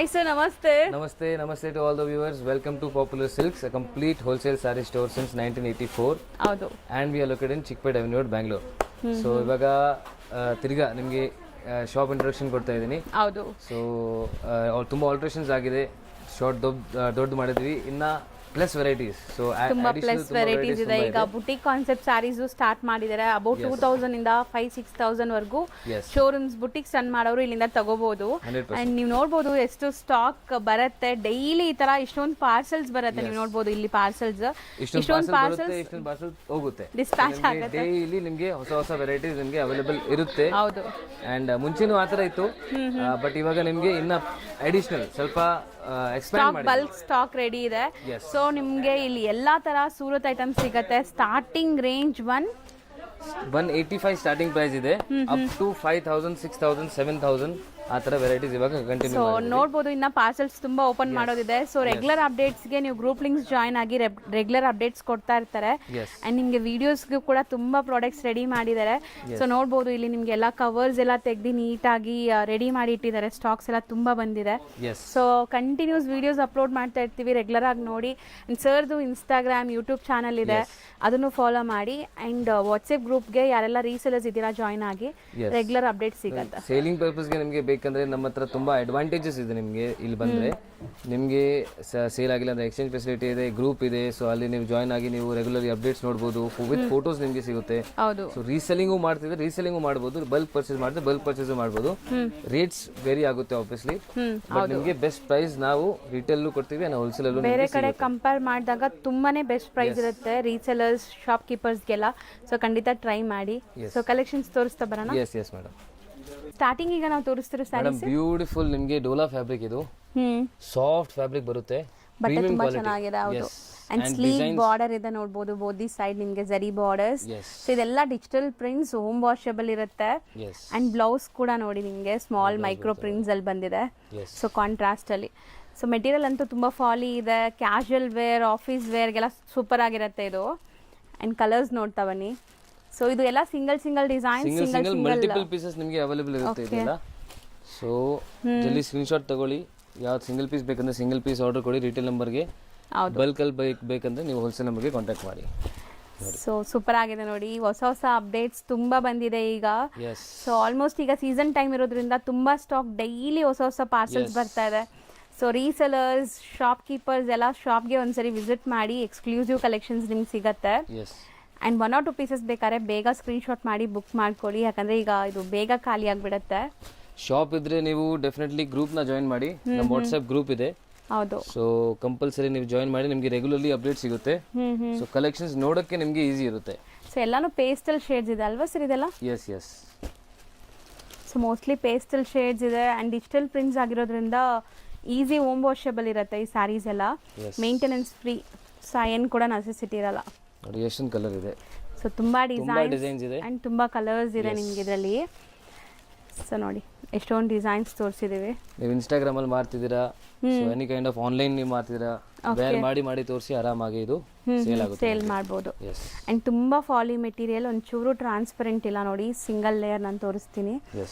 Hi sir, namaste. Namaste to all the viewers. Welcome to Popular Silks, a complete wholesale saree store since 1984. ಹೌದು. And we are located in Chickpet Avenue, Bangalore. So ಇವಾಗ ತಿರ್ಗಾ ನಿಮಗೆ shop introduction ಕೊಡ್ತಾ ಇದ್ದೀನಿ. ಹೌದು. So ತುಂಬ alterations ಆಗಿದೆ. Short ದೊಡ್ಡ ಮಾಡಿದ್ವಿ. ಇನ್ನ ಪ್ಲಸ್ ವೆರೈಟೀಸ್. ಸೊ ತುಂಬಾ ಪ್ಲಸ್ ವೆರೈಟೀಸ್ ಇದೆ. ಈಗ ಬುಟಿಕ್ ಕಾನ್ಸೆಪ್ಟ್ ಸ್ಯಾರೀಸ್ ಸ್ಟಾರ್ಟ್ ಮಾಡಿದ್ದಾರೆ. ಅಬೌಟ್ 2000 ಇಂದ 5-6,000 ವರೆಗೂ ಶೋರೂಮ್ಸ್ ಬುಟಿಕ್ಸ್ ರನ್ ಮಾಡೋರು ಇಲ್ಲಿಂದ ತಗೋಬಹುದು. ಅಂಡ್ ನೀವು ನೋಡಬಹುದು ಎಷ್ಟು ಸ್ಟಾಕ್ ಬರುತ್ತೆ. ಡೈಲಿ ಈ ತರ ಇಷ್ಟೊಂದು ಪಾರ್ಸಲ್ಸ್ ಬರುತ್ತೆ. ನೀವು ನೋಡಬಹುದು ಇಲ್ಲಿ ಪಾರ್ಸಲ್ಸ್ ಇಷ್ಟೊಂದು ಪಾರ್ಸಲ್ಸ್ ಹೋಗುತ್ತೆ. ಡಿಸ್ಪ್ಯಾಚ್ ಆಗುತ್ತೆ. ಡೈಲಿ ನಿಮಗೆ ಹೊಸ ವೆರೈಟೀಸ್ ನಿಮಗೆ ಅವೈಲೇಬಲ್ ಇರುತ್ತೆ. ಹೌದು. ಅಂಡ್ ಮುಂಚೆನೂ ಆ ಥರ ಇತ್ತು, ಬಟ್ ಇವಾಗ ನಿಮಗೆ ಇನ್ನ ಅಡಿಷನಲ್ ಸ್ವಲ್ಪ ಬಲ್ಕ್ ಸ್ಟಾಕ್ ರೆಡಿ ಇದೆ. ಸೊ ನಿಮ್ಗೆ ಇಲ್ಲಿ ಎಲ್ಲಾ ತರ ಸೂರತ್ ಐಟಮ್ಸ್ ಸಿಗುತ್ತೆ. ಸ್ಟಾರ್ಟಿಂಗ್ ರೇಂಜ್ 185 ಸ್ಟಾರ್ಟಿಂಗ್ ಪ್ರೈಸ್ ಇದೆ, ಅಪ್ ಟು 5,000 6,000 7,000 ಆ ತರ ವೆರೈಟೀಸ್ ಇವಾಗ ಕಂಟಿನ್ಯೂ. ಸೊ ನೋಡಬಹುದು ಇನ್ನ ಪಾರ್ಸಲ್ಸ್ ತುಂಬಾ ಓಪನ್ ಮಾಡೋದಿದೆ. ಸೊ ರೆಗ್ಯುಲರ್ ಅಪ್ಡೇಟ್ಸ್ ಗೆ ನೀವು ಗ್ರೂಪ್ ಲಿಂಕ್ಸ್ ಜಾಯಿನ್ ಆಗಿ ರೆಗ್ಯುಲರ್ ಅಪ್ಡೇಟ್ಸ್ ಕೊಡ್ತಾ ಇರ್ತಾರೆ. ಅಂಡ್ ನಿಮ್ಗೆ ವಿಡಿಯೋಸ್ಗೂ ಕೂಡ ತುಂಬಾ ಪ್ರಾಡಕ್ಟ್ಸ್ ರೆಡಿ ಮಾಡಿದ್ದಾರೆ. ಸೊ ನೋಡಬಹುದು ಇಲ್ಲಿ ನಿಮ್ಗೆ ಎಲ್ಲ ಕವರ್ಸ್ ಎಲ್ಲ ತೆಗ್ದು ನೀಟಾಗಿ ರೆಡಿ ಮಾಡಿ ಇಟ್ಟಿದ್ದಾರೆ. ಸ್ಟಾಕ್ಸ್ ಎಲ್ಲ ತುಂಬಾ ಬಂದಿದೆ. ಸೊ ಕಂಟಿನ್ಯೂಸ್ ವಿಡಿಯೋಸ್ ಅಪ್ಲೋಡ್ ಮಾಡ್ತಾ ಇರ್ತೀವಿ, ರೆಗ್ಯುಲರ್ ಆಗಿ ನೋಡಿ. ಅಂಡ್ ಸರ್ದು ಇನ್ಸ್ಟಾಗ್ರಾಮ್ ಯೂಟ್ಯೂಬ್ ಚಾನಲ್ ಇದೆ, ಅದನ್ನು ಫಾಲೋ ಮಾಡಿ. ಅಂಡ್ ವಾಟ್ಸ್ಆಪ್ ಗ್ರೂಪ್ಗೆ ಯಾರೆಲ್ಲ ರೀಸೇಲರ್ಸ್ ಇದ್ದೀರಾ ಜಾಯಿನ್ ಆಗಿ, ರೆಗ್ಯುಲರ್ ಅಪ್ಡೇಟ್ ಸಿಗುತ್ತೆ. ಸೇಲಿಂಗ್ ಪರ್ಪಸ್ಗೆ ನಿಮಗೆ ಬೇಕಂದ್ರೆ ನಮ್ಮ ಹತ್ರ ತುಂಬಾ ಅಡ್ವಾಂಟೇಜಸ್ ಇದೆ. ನಿಮಗೆ ಇಲ್ಲಿ ಬಂದ್ರೆ ನಿಮಗೆ ಸೇಲ್ ಆಗಿಲ್ಲ ಅಂದ್ರೆ ಎಕ್ಸ್ಚೇಂಜ್ ಫೆಸಿಲಿಟಿ ಇದೆ, ಗ್ರೂಪ್ ಇದೆ. ಸೊ ಅಲ್ಲಿ ನೀವು ಜಾಯಿನ್ ಆಗಿ ನೀವು ರೆಗ್ಯುಲರ್ ಅಪ್ಡೇಟ್ಸ್ ನೋಡಬಹುದು, ವಿತ್ ಫೋಟೋಸ್ ನಿಮಗೆ ಸಿಗುತ್ತೆ. ಸೊ ರೀಸೆಲಿಂಗು ಮಾಡ್ತಿದ್ರೆ ರೀಸೆಲಿಂಗು ಮಾಡಬಹುದು, ಬಲ್ಕ್ ಪರ್ಚೇಸ್ ಮಾಡಿದ್ರೆ ಬಲ್ಕ್ ಪರ್ಚೇಸ್ ಮಾಡಬಹುದು. ರೇಟ್ಸ್ ವೇರಿ ಆಗುತ್ತೆ ಆಬ್ವಿಯಸ್ಲಿ, ಬಟ್ ನಿಮಗೆ ಬೆಸ್ಟ್ ಪ್ರೈಸ್ ನಾವು ರಿಟೇಲ್ ಕೊಡ್ತೀವಿ, ನಾವು ಹೋಲ್ಸೇಲ್ ಅಲ್ಲೂ ಬೇರೆ ಕಡೆ ಕಂಪೇರ್ ಮಾಡಿದಾಗ ತುಂಬಾನೇ ಬೆಸ್ಟ್ ಪ್ರೈಸ್ ಇರುತ್ತೆ ರೀಸೇಲರ್ಸ್ ಶಾಪ್ ಕೀಪರ್ಸ್ಗೆಲ್ಲ. ಸೊ ಖಂಡಿತ ಟ್ರೈ ಮಾಡಿ. ಸೊ ಕಲೆಕ್ಷನ್ಸ್ ತೋರಿಸ್ತಾ ಬರೋಣ. Yes madam. ಸ್ಟಾರ್ಟಿಂಗ್ ಈಗ ನಾವು ತೋರಿಸ್ತಿರೋ ಸ್ಯಾರೀಸ್ ಬ್ಯೂಟಿಫುಲ್ ನಿಮಗೆ ಡೋಲಾ ಫ್ಯಾಬ್ರಿಕ್, ಇದು ಸಾಫ್ಟ್ ಫ್ಯಾಬ್ರಿಕ್ ಬರುತ್ತೆ, ಬಟ್ಟೆ ತುಂಬಾ ಚೆನ್ನಾಗಿದೆ. ಹೌದು. ಅಂಡ್ ಸ್ಲೀವ್ ಬಾರ್ಡರ್ ಇದೆ ನೋಡಬಹುದು, ಬೋದಿ ಸೈಡ್ ನಿಮಗೆ ಜರಿ ಬಾರ್ಡರ್ಸ್. ಸೊ ಇದೆಲ್ಲ ಡಿಜಿಟಲ್ ಪ್ರಿಂಟ್ಸ್, ಹೋಮ್ ವಾಷಬಲ್ ಇರುತ್ತೆ. ಅಂಡ್ ಬ್ಲೌಸ್ ಕೂಡ ನೋಡಿ ನಿಮಗೆ ಸ್ಮಾಲ್ ಮೈಕ್ರೋ ಪ್ರಿಂಟ್ಸ್ ಅಲ್ಲಿ ಬಂದಿದೆ. ಸೊ ಕಾಂಟ್ರಾಸ್ಟ್ ಅಲ್ಲಿ. ಸೊ ಮೆಟೀರಿಯಲ್ ಅಂತೂ ತುಂಬಾ ಫಾಲಿ ಇದೆ. ಕ್ಯಾಶುಯಲ್ ವೇರ್, ಆಫೀಸ್ ವೇರ್ಗೆಲ್ಲ ಸೂಪರ್ ಆಗಿರುತ್ತೆ ಇದು. ಅಂಡ್ ಕಲರ್ಸ್ ನೋಡ್ತಾ ಬನ್ನಿ. ಸೊ ಇದು ಎಲ್ಲ single design, single multiple pieces ನಿಮಗೆ ಅವೈಲೇಬಲ್ ಇರುತ್ತೆ ಇದೆಲ್ಲ. ಸೊ ಜಲ್ದಿ ಸ್ಕ್ರೀನ್ ಶಾಟ್ ತಗೊಳ್ಳಿ. ಯಾವ್ದು ಸಿಂಗಲ್ ಪೀಸ್ ಬೇಕಂದ್ರೆ ಸಿಂಗಲ್ ಪೀಸ್ ಆರ್ಡರ್ ಕೊಡಿ ರಿಟೇಲ್ ನಂಬರ್ಗೆ. ಬಲ್ಕ್ ಅಲ್ಲಿ ಬೇಕಂದ್ರೆ ನೀವು ಹೋಲ್ಸೇಲ್ ನಂಬರ್ಗೆ ಕಾಂಟ್ಯಾಕ್ಟ್ ಮಾಡಿ. ಸೊ ಸೂಪರ್ ಆಗಿದೆ ನೋಡಿ. ಹೊಸ ಅಪ್ಡೇಟ್ಸ್ ತುಂಬಾ ಬಂದಿದೆ ಈಗ. ಸೊ ಆಲ್ಮೋಸ್ಟ್ ಈಗ ಸೀಸನ್ ಟೈಮ್ ಇರೋದ್ರಿಂದ ತುಂಬಾ ಸ್ಟಾಕ್ ಡೈಲಿ ಹೊಸ ಪಾರ್ಸಲ್ಸ್ ಬರ್ತಾ ಇದೆ. ಸೊ ರೀಸೆಲರ್ಸ್, ಶಾಪ್ ಕೀಪರ್ಸ್ ಎಲ್ಲ ಶಾಪ್ಗೆ ಒಂದ್ಸರಿ ವಿಸಿಟ್ ಮಾಡಿ, ಎಕ್ಸ್ಕ್ಲೂಸಿವ್ ಕಲೆಕ್ಷನ್ಸ್ ನಿಮ್ಗೆ ಸಿಗತ್ತೆ. ಅಂಡ್ 1 or 2 ಪೀಸಸ್ ಬೇಕಾದ್ರೆ ಬೇಗ ಸ್ಕ್ರೀನ್ ಶಾಟ್ ಮಾಡಿ ಬುಕ್ ಮಾಡ್ಕೊಳ್ಳಿ, ಯಾಕಂದ್ರೆ ಈಗ ಇದು ಬೇಗ ಖಾಲಿ ಆಗ್ಬಿಡತ್ತೆ. ಶಾಪ್ ಇದ್ರೆ ನೀವು ಡೆಫಿನೆಟ್ಲಿ ಗ್ರೂಪ್ ನ ಜಾಯಿನ್ ಮಾಡಿ, ನಮ್ಮ ವಾಟ್ಸ್ಆಪ್ ಗ್ರೂಪ್ ಇದೆ. ಹೌದು. ಸೊ ಕಂಪಲ್ಸರಿ ನೀವು ಜಾಯಿನ್ ಮಾಡಿ, ನಿಮಗೆ ರೆಗ್ಯುಲರ್ಲಿ ಅಪ್ಡೇಟ್ ಸಿಗುತ್ತೆ. ಸೊ ಕಲೆಕ್ಷನ್ಸ್ ನೋಡಕ್ಕೆ ನಿಮಗೆ ಈಸಿ ಇರುತ್ತೆ. ಸೊ ಎಲ್ಲಾನು ಪೇಸ್ಟಲ್ ಶೇಡ್ಸ್ ಇದೆ ಅಲ್ವಾ ಸರ್ ಇದೆಲ್ಲ? Yes. So mostly pastel shades ಇದೆ ಅಂಡ್ ಡಿಜಿಟಲ್ ಪ್ರಿಂಟ್ಸ್ ಆಗಿರೋದ್ರಿಂದ ಈಸಿ ಹೋಮ್ ವಾಷಬಲ್ ಇರುತ್ತೆ ಈ ಸ್ಯಾರೀಸ್ ಎಲ್ಲ. Maintenance free. ಸೊ ಅಯನ್ ಕೂಡ ನೆಸೆಸಿಟಿ ಇರಲ್ಲ. ನೋಡಿ ಎಷ್ಟೊಂದು ಕಲರ್ ಇದೆ. ಸೊ ತುಂಬಾ ಡಿಸೈನ್ಸ್ ಇದೆ ಅಂಡ್ ತುಂಬಾ ಕಲರ್ಸ್ ಇದೆ ನಿಮ್ಗೆ ಇದರಲ್ಲಿ. ಸೊ ನೋಡಿ ಎಷ್ಟೊಂದು ಡಿಸೈನ್ಸ್ ತೋರಿಸಿದೀವಿ. ನೀವು ಇನ್ಸ್ಟಾಗ್ರಾಮ್ ಅಲ್ಲಿ ಮಾಡ್ತಿದ್ದೀರಾ, so any kind of online ನೀವು ಮಾಡ್ತಿದ್ದೀರಾ, ವೇರ್ ಮಾಡಿ ತೋರಿಸಿ ಆರಾಮಾಗಿ ಇದು ಸೇಲ್ ಆಗುತ್ತೆ, ಸೇಲ್ ಮಾಡಬಹುದು. ಅಂಡ್ ತುಂಬಾ ಫಾಲಿ ಮೆಟೀರಿಯಲ್, ಒಂಚೂರು ಟ್ರಾನ್ಸ್ಪರೆಂಟ್ ಇಲ್ಲ ನೋಡಿ, ಸಿಂಗಲ್ ಲೇಯರ್ ನಾನು ತೋರಿಸ್ತೀನಿ.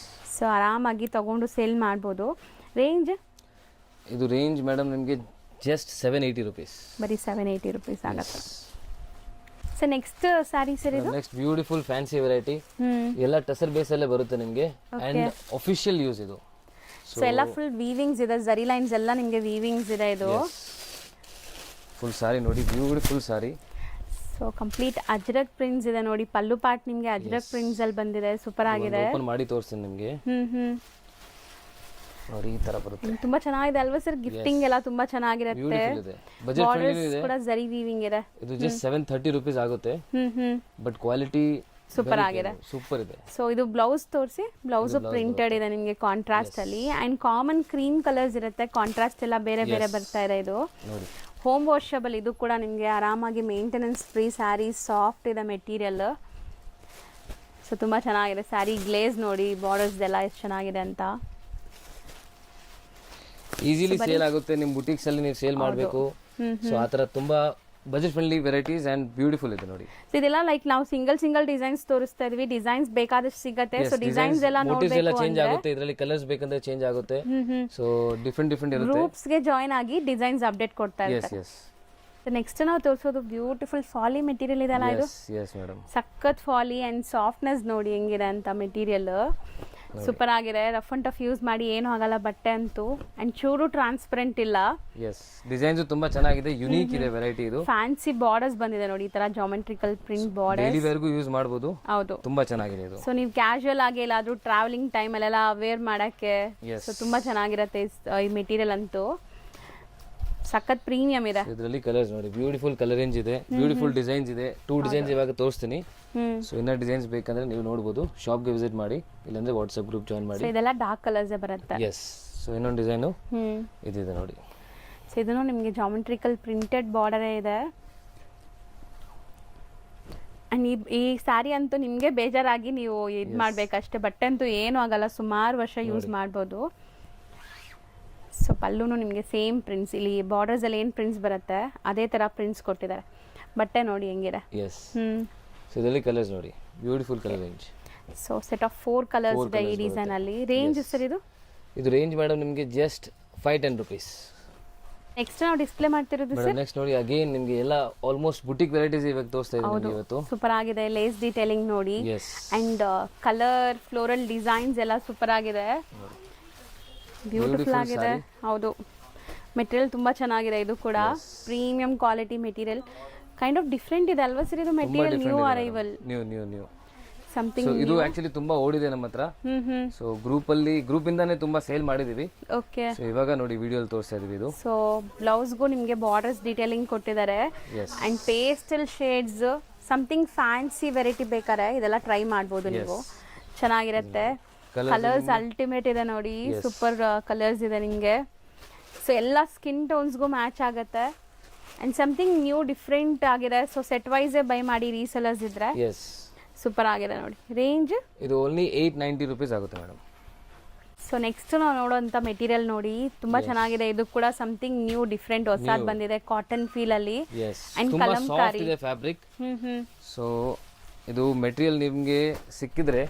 ಸೊ ಆರಾಮಾಗಿ ತಗೊಂಡು ಸೇಲ್ ಮಾಡಬಹುದು. ರೇಂಜ್ ಇದು ರೇಂಜ್ ಮೇಡಮ್ ನಿಮಗೆ ಜಸ್ಟ್ 780 rupees. ಬರೀ 780 rupees ಆಗುತ್ತೆ. ಸೊ ನೆಕ್ಸ್ಟ್ ಸ್ಯಾರಿ ಸರ್ ಇದು ನೆಕ್ಸ್ಟ್ ಬ್ಯೂಟಿಫುಲ್ ಫ್ಯಾನ್ಸಿ ವೆರೈಟಿ, ಎಲ್ಲ ಟಸರ್ ಬೇಸ್ ಅಲ್ಲೇ ಬರುತ್ತೆ ನಿಮಗೆ ಅಂಡ್ ಆಫಿಷಿಯಲ್ ಯೂಸ್ ಇದು. ಸೊ ಎಲ್ಲ ಫುಲ್ ವೀವಿಂಗ್ಸ್ ಇದೆ, ಜರಿ ಲೈನ್ಸ್ ಎಲ್ಲ ನಿಮಗೆ ವೀವಿಂಗ್ಸ್ ಇದೆ. ಇದು ಫುಲ್ ಸಾರಿ ನೋಡಿ, ಬ್ಯೂಟಿಫುಲ್ ಸಾರಿ. ಸೊ ಕಂಪ್ಲೀಟ್ ಅಜ್ರಕ್ ಪ್ರಿಂಟ್ಸ್ ಇದೆ ನೋಡಿ, ಪಲ್ಲು ಪಾರ್ಟ್ ನಿಮಗೆ ಅಜ್ರಕ್ ಪ್ರಿಂಟ್ಸ್ ಅಲ್ಲಿ ಬಂದಿದೆ, ಸೂಪರ್ ಆಗಿದೆ. ಓಪನ್ ಮಾಡಿ ತೋರಿಸ್ತೀನಿ ನಿಮಗೆ. ನೋಡಿ ಈ ತರ ಬರುತ್ತೆ, ತುಂಬಾ ಚೆನ್ನಾಗಿದೆ ಅಲ್ವಾ ಸರ್? ಗಿಫ್ಟಿಂಗ್ ಎಲ್ಲ ತುಂಬಾ ಚೆನ್ನಾಗಿರುತ್ತೆ. ಬಾರ್ಡರ್ಸ್ ಕೂಡ ಜರಿ ವೀವಿಂಗ್ ಇದೆ. ಇದು ಜಸ್ಟ್ 730 rupees ಆಗುತ್ತೆ, ಬಟ್ ಕ್ವಾಲಿಟಿ ಸೂಪರ್ ಆಗಿದೆ, ಸೂಪರ್ ಇದೆ. ಸೊ ಇದು ಬ್ಲೌಸ್ ತೋರಿಸಿ. ಬ್ಲೌಸ್ ಪ್ರಿಂಟೆಡ್ ಇದೆ ನಿಮಗೆ ಕಾಂಟ್ರಾಸ್ಟ್ ಅಲ್ಲಿ. ಅಂಡ್ ಕಾಮನ್ ಕ್ರೀಮ್ ಕಲರ್ಸ್ ಇರುತ್ತೆ, ಕಾಂಟ್ರಾಸ್ಟ್ ಎಲ್ಲ ಬೇರೆ ಬರ್ತಾ ಇದೆ. ಇದು ಹೋಮ್ ವಾಷಬಲ್, ಇದು ಕೂಡ ನಿಮಗೆ ಆರಾಮಾಗಿ ಮೇಂಟೆನೆನ್ಸ್ ಫ್ರೀ ಸ್ಯಾರಿ. ಸಾಫ್ಟ್ ಇದೆ ಮೆಟೀರಿಯಲ್. ಸೊ ತುಂಬಾ ಚೆನ್ನಾಗಿದೆ ಸ್ಯಾರಿ. ಗ್ಲೇಸ್ ನೋಡಿ, ಬಾರ್ಡರ್ಸ್ ಎಲ್ಲ ಎಷ್ಟು ಚೆನ್ನಾಗಿದೆ ಅಂತ. ಈಸಿಲಿ ಸೇಲ್ ಆಗುತ್ತೆ. ನಿಮ್ಮ ಬುಟಿಕ್ಸ್ ಅಲ್ಲಿ ನೀವು ಸೇಲ್ ಮಾಡಬೇಕು, ಸೊ ಆ ತರ ತುಂಬಾ budget friendly varieties and beautiful ಇದೆ ನೋಡಿ. ಸೊ ಇದೆಲ್ಲ ಲೈಕ್ ನಾವು ಸಿಂಗಲ್ ಡಿಸೈನ್ಸ್ ತೋರಿಸ್ತಾ ಇದೀವಿ, ಡಿಸೈನ್ಸ್ ಬೇಕಾದಷ್ಟು ಸಿಗುತ್ತೆ. ಸೊ ಡಿಸೈನ್ಸ್ ಎಲ್ಲ ಮೋಟಿವ್ಸ್ ಎಲ್ಲ ನೋಡಬೇಕು ಚೇಂಜ್ ಆಗುತ್ತೆ, ಇದರಲ್ಲಿ ಕಲರ್ಸ್ ಬೇಕಂದ್ರೆ ಚೇಂಜ್ ಆಗುತ್ತೆ. ಸೊ ಡಿಫ್ರೆಂಟ್ ಇರುತ್ತೆ. ಗ್ರೂಪ್ಸ್ಗೆ ಜಾಯ್ನ್ ಆಗಿ ಡಿಸೈನ್ಸ್ ಅಪ್ಡೇಟ್ ಕೊಡ್ತಾ ಇರ್ತಾರೆ. ಎಸ್ ನೆಕ್ಸ್ಟ್ ನಾವು ತೋರಿಸೋದು ಬ್ಯೂಟಿಫುಲ್ ಫಾಲಿ ಮೆಟೀರಿಯಲ್ ಇದೆಲ್ಲ, ಇದು ಎಸ್ ಮೇಡಮ್. ಸಖತ್ ಫಾಲಿ ಅಂಡ್ ಸಾಫ್ಟ್ನೆಸ್ ನೋಡಿ ಹೆಂಗಿದೆ ಅಂತ. ಮೆಟೀರಿಯಲ್ ಸೂಪರ್ ಆಗಿದೆ, ರಫ್ ಅಂಡ್ ಟಫ್ ಯೂಸ್ ಮಾಡಿ ಏನೂ ಆಗಲ್ಲ ಬಟ್ಟೆ ಅಂತೂ. ಅಂಡ್ ಚೂರು ಟ್ರಾನ್ಸ್ಪರೆಂಟ್ ಇಲ್ಲ. ಎಸ್ ಡಿಸೈನ್ಸ್ ತುಂಬಾ ಚೆನ್ನಾಗಿದೆ, ಯುನೀಕ್ ಇದೆ ವೆರೈಟಿ. ಇದು ಫ್ಯಾನ್ಸಿ ಬಾರ್ಡರ್ಸ್ ಬಂದಿದೆ ನೋಡಿ, ಈ ತರ ಜಾಮೆಟ್ರಿಕಲ್ ಪ್ರಿಂಟ್ ಬಾರ್ಡರ್, ಡೈಲಿ ವೇರ್ಗೂ ಯೂಸ್ ಮಾಡಬಹುದು. ಹೌದು, ತುಂಬಾ ಚೆನ್ನಾಗಿದೆ ಇದು. ಸೊ ನೀವು ಕ್ಯಾಶುವಲ್ ಆಗಿ ಎಲ್ಲಾದ್ರೂ ಟ್ರಾವೆಲಿಂಗ್ ಟೈಮ್ ಅಲ್ಲೆಲ್ಲ ವೇರ್ ಮಾಡಕ್ಕೆ ಸೊ ತುಂಬಾ ಚೆನ್ನಾಗಿರುತ್ತೆ ಈ ಮೆಟೀರಿಯಲ್ ಅಂತೂ. ಸಖತ್ ಪ್ರೀಮಿಯಂ ಇದೆ. ಇದರಲ್ಲಿ ಕಲರ್ಸ್ ನೋಡಿ, ಬ್ಯೂಟಿಫುಲ್ ಕಲರ್ ರೇಂಜ್ ಇದೆ, ಬ್ಯೂಟಿಫುಲ್ ಡಿಸೈನ್ಸ್ ಇದೆ. 2 ಡಿಸೈನ್ಸ್ ಇವಾಗ ತೋರಿಸ್ತೀನಿ. ಸೊ ಇನ್ನೂ ಡಿಸೈನ್ಸ್ ಬೇಕಂದ್ರೆ ನೀವು ನೋಡಬಹುದು, ಶಾಪ್ಗೆ ವಿಸಿಟ್ ಮಾಡಿ, ಇಲ್ಲಾಂದ್ರೆ ವಾಟ್ಸ್ಆಪ್ ಗ್ರೂಪ್ ಜಾಯಿನ್ ಮಾಡಿ. ಇದೆಲ್ಲ ಡಾರ್ಕ್ ಕಲರ್ಸ್ ಬರುತ್ತೆ. ಎಸ್. ಸೊ ಇನ್ನೊಂದು ಡಿಸೈನು ಇದಿದೆ ನೋಡಿ. ಸೊ ಇದನ್ನು ನಿಮಗೆ ಜಾಮೆಟ್ರಿಕಲ್ ಪ್ರಿಂಟೆಡ್ ಬಾರ್ಡರ್ ಇದೆ. ಅಂಡ್ ಈ ಸ್ಯಾರಿ ಅಂತೂ ನಿಮಗೆ ಬೇಜಾರಾಗಿ ನೀವು ಇದು ಮಾಡ್ಬೇಕಷ್ಟೇ, ಬಟ್ಟೆ ಅಂತೂ ಏನೂ ಆಗಲ್ಲ, ಸುಮಾರು ವರ್ಷ ಯೂಸ್ ಮಾಡ್ಬೋದು. ಸೊ ಪಲ್ಲುನು ನಿಮಗೆ ಸೇಮ್ ಪ್ರಿಂಟ್ಸ್, ಇಲ್ಲಿ ಬಾರ್ಡರ್ಸ್ ಅಲ್ಲಿ ಏನು ಪ್ರಿಂಟ್ಸ್ ಬರುತ್ತೆ ಅದೇ ತರ ಪ್ರಿಂಟ್ಸ್ ಕೊಟ್ಟಿದ್ದಾರೆ. ಬಟ್ಟೆ ನೋಡಿ ಹೆಂಗಿದೆ. ಎಸ್. ಸೊ ಇದರಲ್ಲಿ ಕಲರ್ಸ್ ನೋಡಿ, beautiful colour range. So set of 4 colours ಇದೆ ಈ ಡಿಸೈನ್ ಅಲ್ಲಿ. ರೇಂಜ್ ಸರ್ ಇದು ರೇಂಜ್ ಮೇಡಮ್ ನಿಮಗೆ ಜಸ್ಟ್ 510 ರೂಪೀಸ್. ನೆಕ್ಸ್ಟ್ ನಾವು ಡಿಸ್ಪ್ಲೇ ಮಾಡ್ತಿರೋದು ಸರ್, ನೆಕ್ಸ್ಟ್ ನೋಡಿ ಅಗೇನ್ ನಿಮಗೆ ಎಲ್ಲ ಆಲ್ಮೋಸ್ಟ್ ಬುಟಿಕ್ ವೆರೈಟೀಸ್ ಇವಾಗ ತೋರಿಸ್ತಾ ಇದ್ದೀನಿ ಇವತ್ತು. ಸೂಪರ್ ಆಗಿದೆ, ಲೇಸ್ ಡೀಟೇಲಿಂಗ್ ನೋಡಿ, ಅಂಡ್ ಕಲರ್ ಫ್ಲೋರಲ್ ಡಿಸೈನ್ಸ್ ಎಲ್ಲ ಸೂಪರ್ ಆಗಿದೆ, ಬ್ಯೂಟಿಫುಲ್ ಆಗಿದೆ. ಹೌದು, ಮೆಟೀರಿಯಲ್ ತುಂಬಾ ಚೆನ್ನಾಗಿದೆ. ಇದು ಕೂಡ premium quality material, kind of different ಇದೆ ಅಲ್ವಾ ಸರ್ ಇದು material? New arrival, new something. ಇದು ಆಕ್ಚುಲಿ ತುಂಬಾ ಓಡಿದೆ ನಮ್ಮ ಹತ್ರ. ಸೊ ಗ್ರೂಪ್ ಇಂದಾನೆ ತುಂಬಾ ಸೇಲ್ ಮಾಡಿದೀವಿ. ಓಕೆ. ಸೊ ಇವಾಗ ನೋಡಿ ವಿಡಿಯೋ ತೋರಿಸ್ತಾ ಇದೀವಿ ಇದು. ಸೊ ಬ್ಲೌಸ್ಗೂ ನಿಮಗೆ ಬಾರ್ಡರ್ಸ್ ಡೀಟೇಲಿಂಗ್ ಕೊಟ್ಟಿದ್ದಾರೆ, and pastel shades, something fancy variety ಬೇಕಾರೆ ಇದೆಲ್ಲ ಟ್ರೈ ಮಾಡ್ಬೋದು ನೀವು, ಚೆನ್ನಾಗಿರುತ್ತೆ. ಕಲರ್ಸ್ ಅಲ್ಟಿಮೇಟ್ ಇದೆ ನೋಡಿ, ಸೂಪರ್ ಕಲರ್ಸ್ ಇದೆ ನಿಮಗೆ. ಸೊ ಎಲ್ಲ ಸ್ಕಿನ್ ಟೋನ್ಸ್ಗೂ ಮ್ಯಾಚ್ ಆಗುತ್ತೆ, ಅಂಡ್ ಸಮಥಿಂಗ್ ನ್ಯೂ ಡಿಫ್ರೆಂಟ್ ಆಗಿದೆ. ಸೊ ಸೆಟ್ ವೈಸ್ ಬೈ ಮಾಡಿ ರೀಸೆಲರ್ಸ್ ಇದ್ರೆ ಸೂಪರ್ ಆಗಿದೆ ನೋಡಿ. ರೇಂಜ್ ಇದು ಓನ್ಲಿ 890 ರೂಪೀಸ್ ಆಗುತ್ತೆ ಮೇಡಮ್. ಸೊ ನೆಕ್ಸ್ಟ್ ನಾವು ನೋಡೋಂಥ ಮೆಟೀರಿಯಲ್ ನೋಡಿ, ತುಂಬಾ ಚೆನ್ನಾಗಿದೆ. ಇದು ಕೂಡ ಸಮಥಿಂಗ್ ನ್ಯೂ ಡಿಫ್ರೆಂಟ್ ಹೊಸದು ಬಂದಿದೆ, ಕಾಟನ್ ಫೀಲ್ ಅಲ್ಲಿ, ಅಂಡ್ ಕಲಂಕಾರಿ ಫ್ಯಾಬ್ರಿಕ್. ಸೊ ಇದು ಮೆಟೀರಿಯಲ್ ನಿಮಗೆ ಸಿಕ್ಕಿದ್ರೆ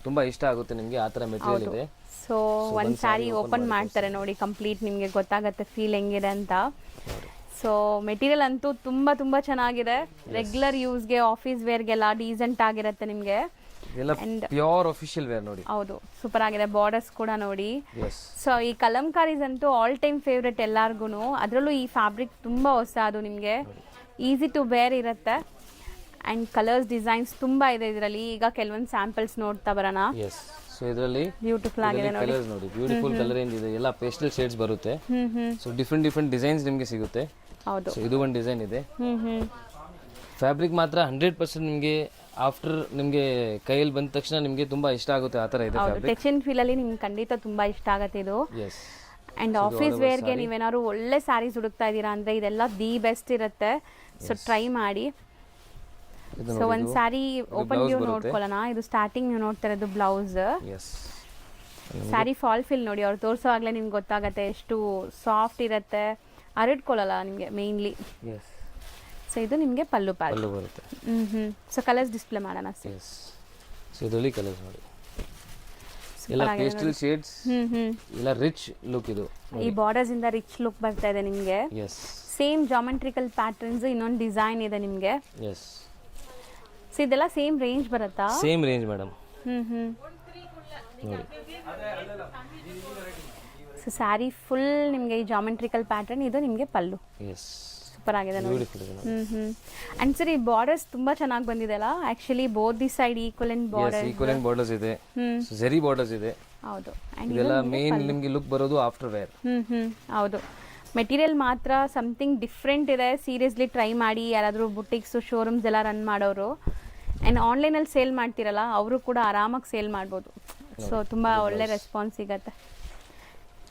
ತುಂಬಾ ಇಷ್ಟ ಆಗುತ್ತೆ ನಿಮಗೆ, ಆ ತರ ಮೆಟೀರಿಯಲ್ ಇದೆ. ಸೊ ಒಂದ್ ಸ್ಯಾರಿ ಓಪನ್ ಮಾಡ್ತಾರೆ ನೋಡಿ, ಕಂಪ್ಲೀಟ್ ನಿಮಗೆ ಗೊತ್ತಾಗುತ್ತೆ ಫೀಲ್ ಹೆಂಗಿದೆ ಅಂತ. ಸೊ ಮೆಟೀರಿಯಲ್ ಅಂತೂ ತುಂಬಾ ಚೆನ್ನಾಗಿದೆ, ರೆಗ್ಯುಲರ್ ಯೂಸ್ಗೆ, ಆಫೀಸ್ ವೇರ್ಗೆಲ್ಲ ಡೀಸೆಂಟ್ ಆಗಿರುತ್ತೆ ನಿಮಗೆ. ಪ್ಯೂರ್ ಆಫಿಷಿಯಲ್ ವೇರ್ ನೋಡಿ. ಹೌದು, ಸೂಪರ್ ಆಗಿದೆ. ಬಾರ್ಡರ್ಸ್ ಕೂಡ ನೋಡಿ. ಸೊ ಈ ಕಲಂಕಾರೀಸ್ ಅಂತೂ ಆಲ್ ಟೈಮ್ ಫೇವ್ರೆಟ್ ಎಲ್ಲಾರ್ಗು. ಅದರಲ್ಲೂ ಈ ಫ್ಯಾಬ್ರಿಕ್ ತುಂಬಾ ಹೊಸ, ಅದು ನಿಮಗೆ ಈಸಿ ಟು ವೇರ್ ಇರುತ್ತೆ, ಅಂಡ್ ಕಲರ್ಸ್ ಡಿಸೈನ್ಸ್ ತುಂಬಾ ಇದೆ ಇದರಲ್ಲಿ. ಈಗ ಕೆಲವೊಂದು ಸ್ಯಾಂಪಲ್ಸ್ ನೋಡ್ತಾ ಬರೋಣ. ಸೊ ಇದರಲ್ಲಿ ಬ್ಯೂಟಿಫುಲ್ ಆಗಿದೆ ನೋಡಿ, ಕಲರ್ಸ್ ನೋಡಿ, ಬ್ಯೂಟಿಫುಲ್ ಕಲರ್ ರೇಂಜ್ ಇದೆ, ಎಲ್ಲ ಪೇಸ್ಟಲ್ ಶೇಡ್ಸ್ ಬರುತ್ತೆ. ಸೊ ಡಿಫ್ರೆಂಟ್ ಡಿಸೈನ್ಸ್ ನಿಮಗೆ ಸಿಗುತ್ತೆ. ಹೌದು, ಸೊ ಇದು ಒಂದು ಡಿಸೈನ್ ಇದೆ. ಫ್ಯಾಬ್ರಿಕ್ ಮಾತ್ರ 100% ನಿಮಗೆ ಆಫ್ಟರ್ ನಿಮಗೆ ಕೈಯಲ್ಲಿ ಬಂದ ತಕ್ಷಣ ನಿಮಗೆ ತುಂಬಾ ಇಷ್ಟ ಆಗುತ್ತೆ, ಆ ತರ ಇದೆ ಫ್ಯಾಬ್ರಿಕ್. ಟೆಚನ್ ಫೀಲ್ ಅಲ್ಲಿ ನಿಮ್ಗೆ ಖಂಡಿತ ತುಂಬಾ ಇಷ್ಟ ಆಗುತ್ತೆ ಇದು. ಅಂಡ್ ಆಫೀಸ್ ವೇರ್ಗೆ ನೀವೇನಾದ್ರು ಒಳ್ಳೆ ಸ್ಯಾರೀಸ್ ಹುಡುಕ್ತಾ ಇದ್ದೀರಾ ಅಂದ್ರೆ ಇದೆಲ್ಲ ದಿ ಬೆಸ್ಟ್ ಇರುತ್ತೆ. ಸೊ ಟ್ರೈ ಮಾಡಿ. ಸೊ ಒಂದ್ ಸ್ಯಾರಿ ಓಪನ್ ವ್ಯೂ ನೋಡ್ಕೊಳ್ಳೋಣ. ಇದು ಸ್ಟಾರ್ಟಿಂಗ್ ನೀವು ನೋಡ್ತಾ ಇರೋದು ಬ್ಲೌಸ್. ಸ್ಯಾರಿ ಫಾಲ್ ಫಿಲ್ ನೋಡಿ, ಅವ್ರು ತೋರಿಸೋವಾಗಲೇ ನಿಮ್ಗೆ ಗೊತ್ತಾಗತ್ತೆ ಎಷ್ಟು ಸಾಫ್ಟ್ ಇರುತ್ತೆ, ಹರಡ್ಕೊಳ್ಳಲ್ಲ ನಿಮಗೆ ಮೇನ್ಲಿ. ಸೊ ಇದು ನಿಮಗೆ ಪಲ್ಲು ಬರುತ್ತೆ. ಸೊ ಕಲರ್ಸ್ ಡಿಸ್ಪ್ಲೇ ಮಾಡೋಣ. ಸೊ ಇದರಲ್ಲಿ ಕಲರ್ಸ್ ನೋಡಿ, ಎಲ್ಲ ಪೇಸ್ಟಲ್ ಶೇಡ್ಸ್, ಎಲ್ಲ ರಿಚ್ ಲುಕ್. ಇದು ಈ ಬಾರ್ಡರ್ಸ್ ಇಂದ ರಿಚ್ ಲುಕ್ ಬರ್ತಾ ಇದೆ ನಿಮಗೆ. ಸೇಮ್ ಜಾಮೆಟ್ರಿಕಲ್ ಪ್ಯಾಟರ್ನ್ಸ್, ಇನ್ನೊಂದು ಡಿಸೈನ್ ಇದೆ ನಿಮಗೆ. ಸೊ ಇದೆಲ್ಲ ಸೇಮ್ ರೇಂಜ್ ಬರುತ್ತಾ? Same range madam. ನೋಡಿ, ಸೊ ಸ್ಯಾರಿ ಫುಲ್ ನಿಮಗೆ ಈ ಜಾಮೆಟ್ರಿಕಲ್ ಪ್ಯಾಟರ್ನ್, ಇದು ನಿಮಗೆ ಪಲ್ಲು. ಸೂಪರ್ ಆಗಿದೆ ನೋಡಿ. ಅಂಡ್ ಸರ್ ಈ ಬಾರ್ಡರ್ಸ್ ತುಂಬಾ ಚೆನ್ನಾಗಿ ಬಂದಿದೆ ಅಲ್ಲ, actually both the side equivalent borders ಇದೆ, ಝರಿ ಬಾರ್ಡರ್ಸ್ ಇದೆ. ಹೌದು, ಇದೆಲ್ಲ ಮೇನ್ ನಿಮಗೆ ಲುಕ್ ಬರೋದು ಆಫ್ಟರ್ ವೇರ್. ಹೌದು, ಮೆಟೀರಿಯಲ್ ಮಾತ್ರ ಸಮಥಿಂಗ್ ಡಿಫ್ರೆಂಟ್ ಇದೆ. ಸೀರಿಯಸ್ಲಿ ಟ್ರೈ ಮಾಡಿ, ಯಾರಾದರೂ ಬುಟಿಕ್ಸ್ ಶೋರೂಮ್ಸ್ ಎಲ್ಲ ರನ್ ಮಾಡೋರು ಆ್ಯಂಡ್ ಆನ್ಲೈನಲ್ಲಿ ಸೇಲ್ ಮಾಡ್ತಿರಲ್ಲ ಅವರು ಕೂಡ ಆರಾಮಾಗಿ ಸೇಲ್ ಮಾಡ್ಬೋದು. ಸೊ ತುಂಬ ಒಳ್ಳೆ ರೆಸ್ಪಾನ್ಸ್ ಸಿಗತ್ತೆ.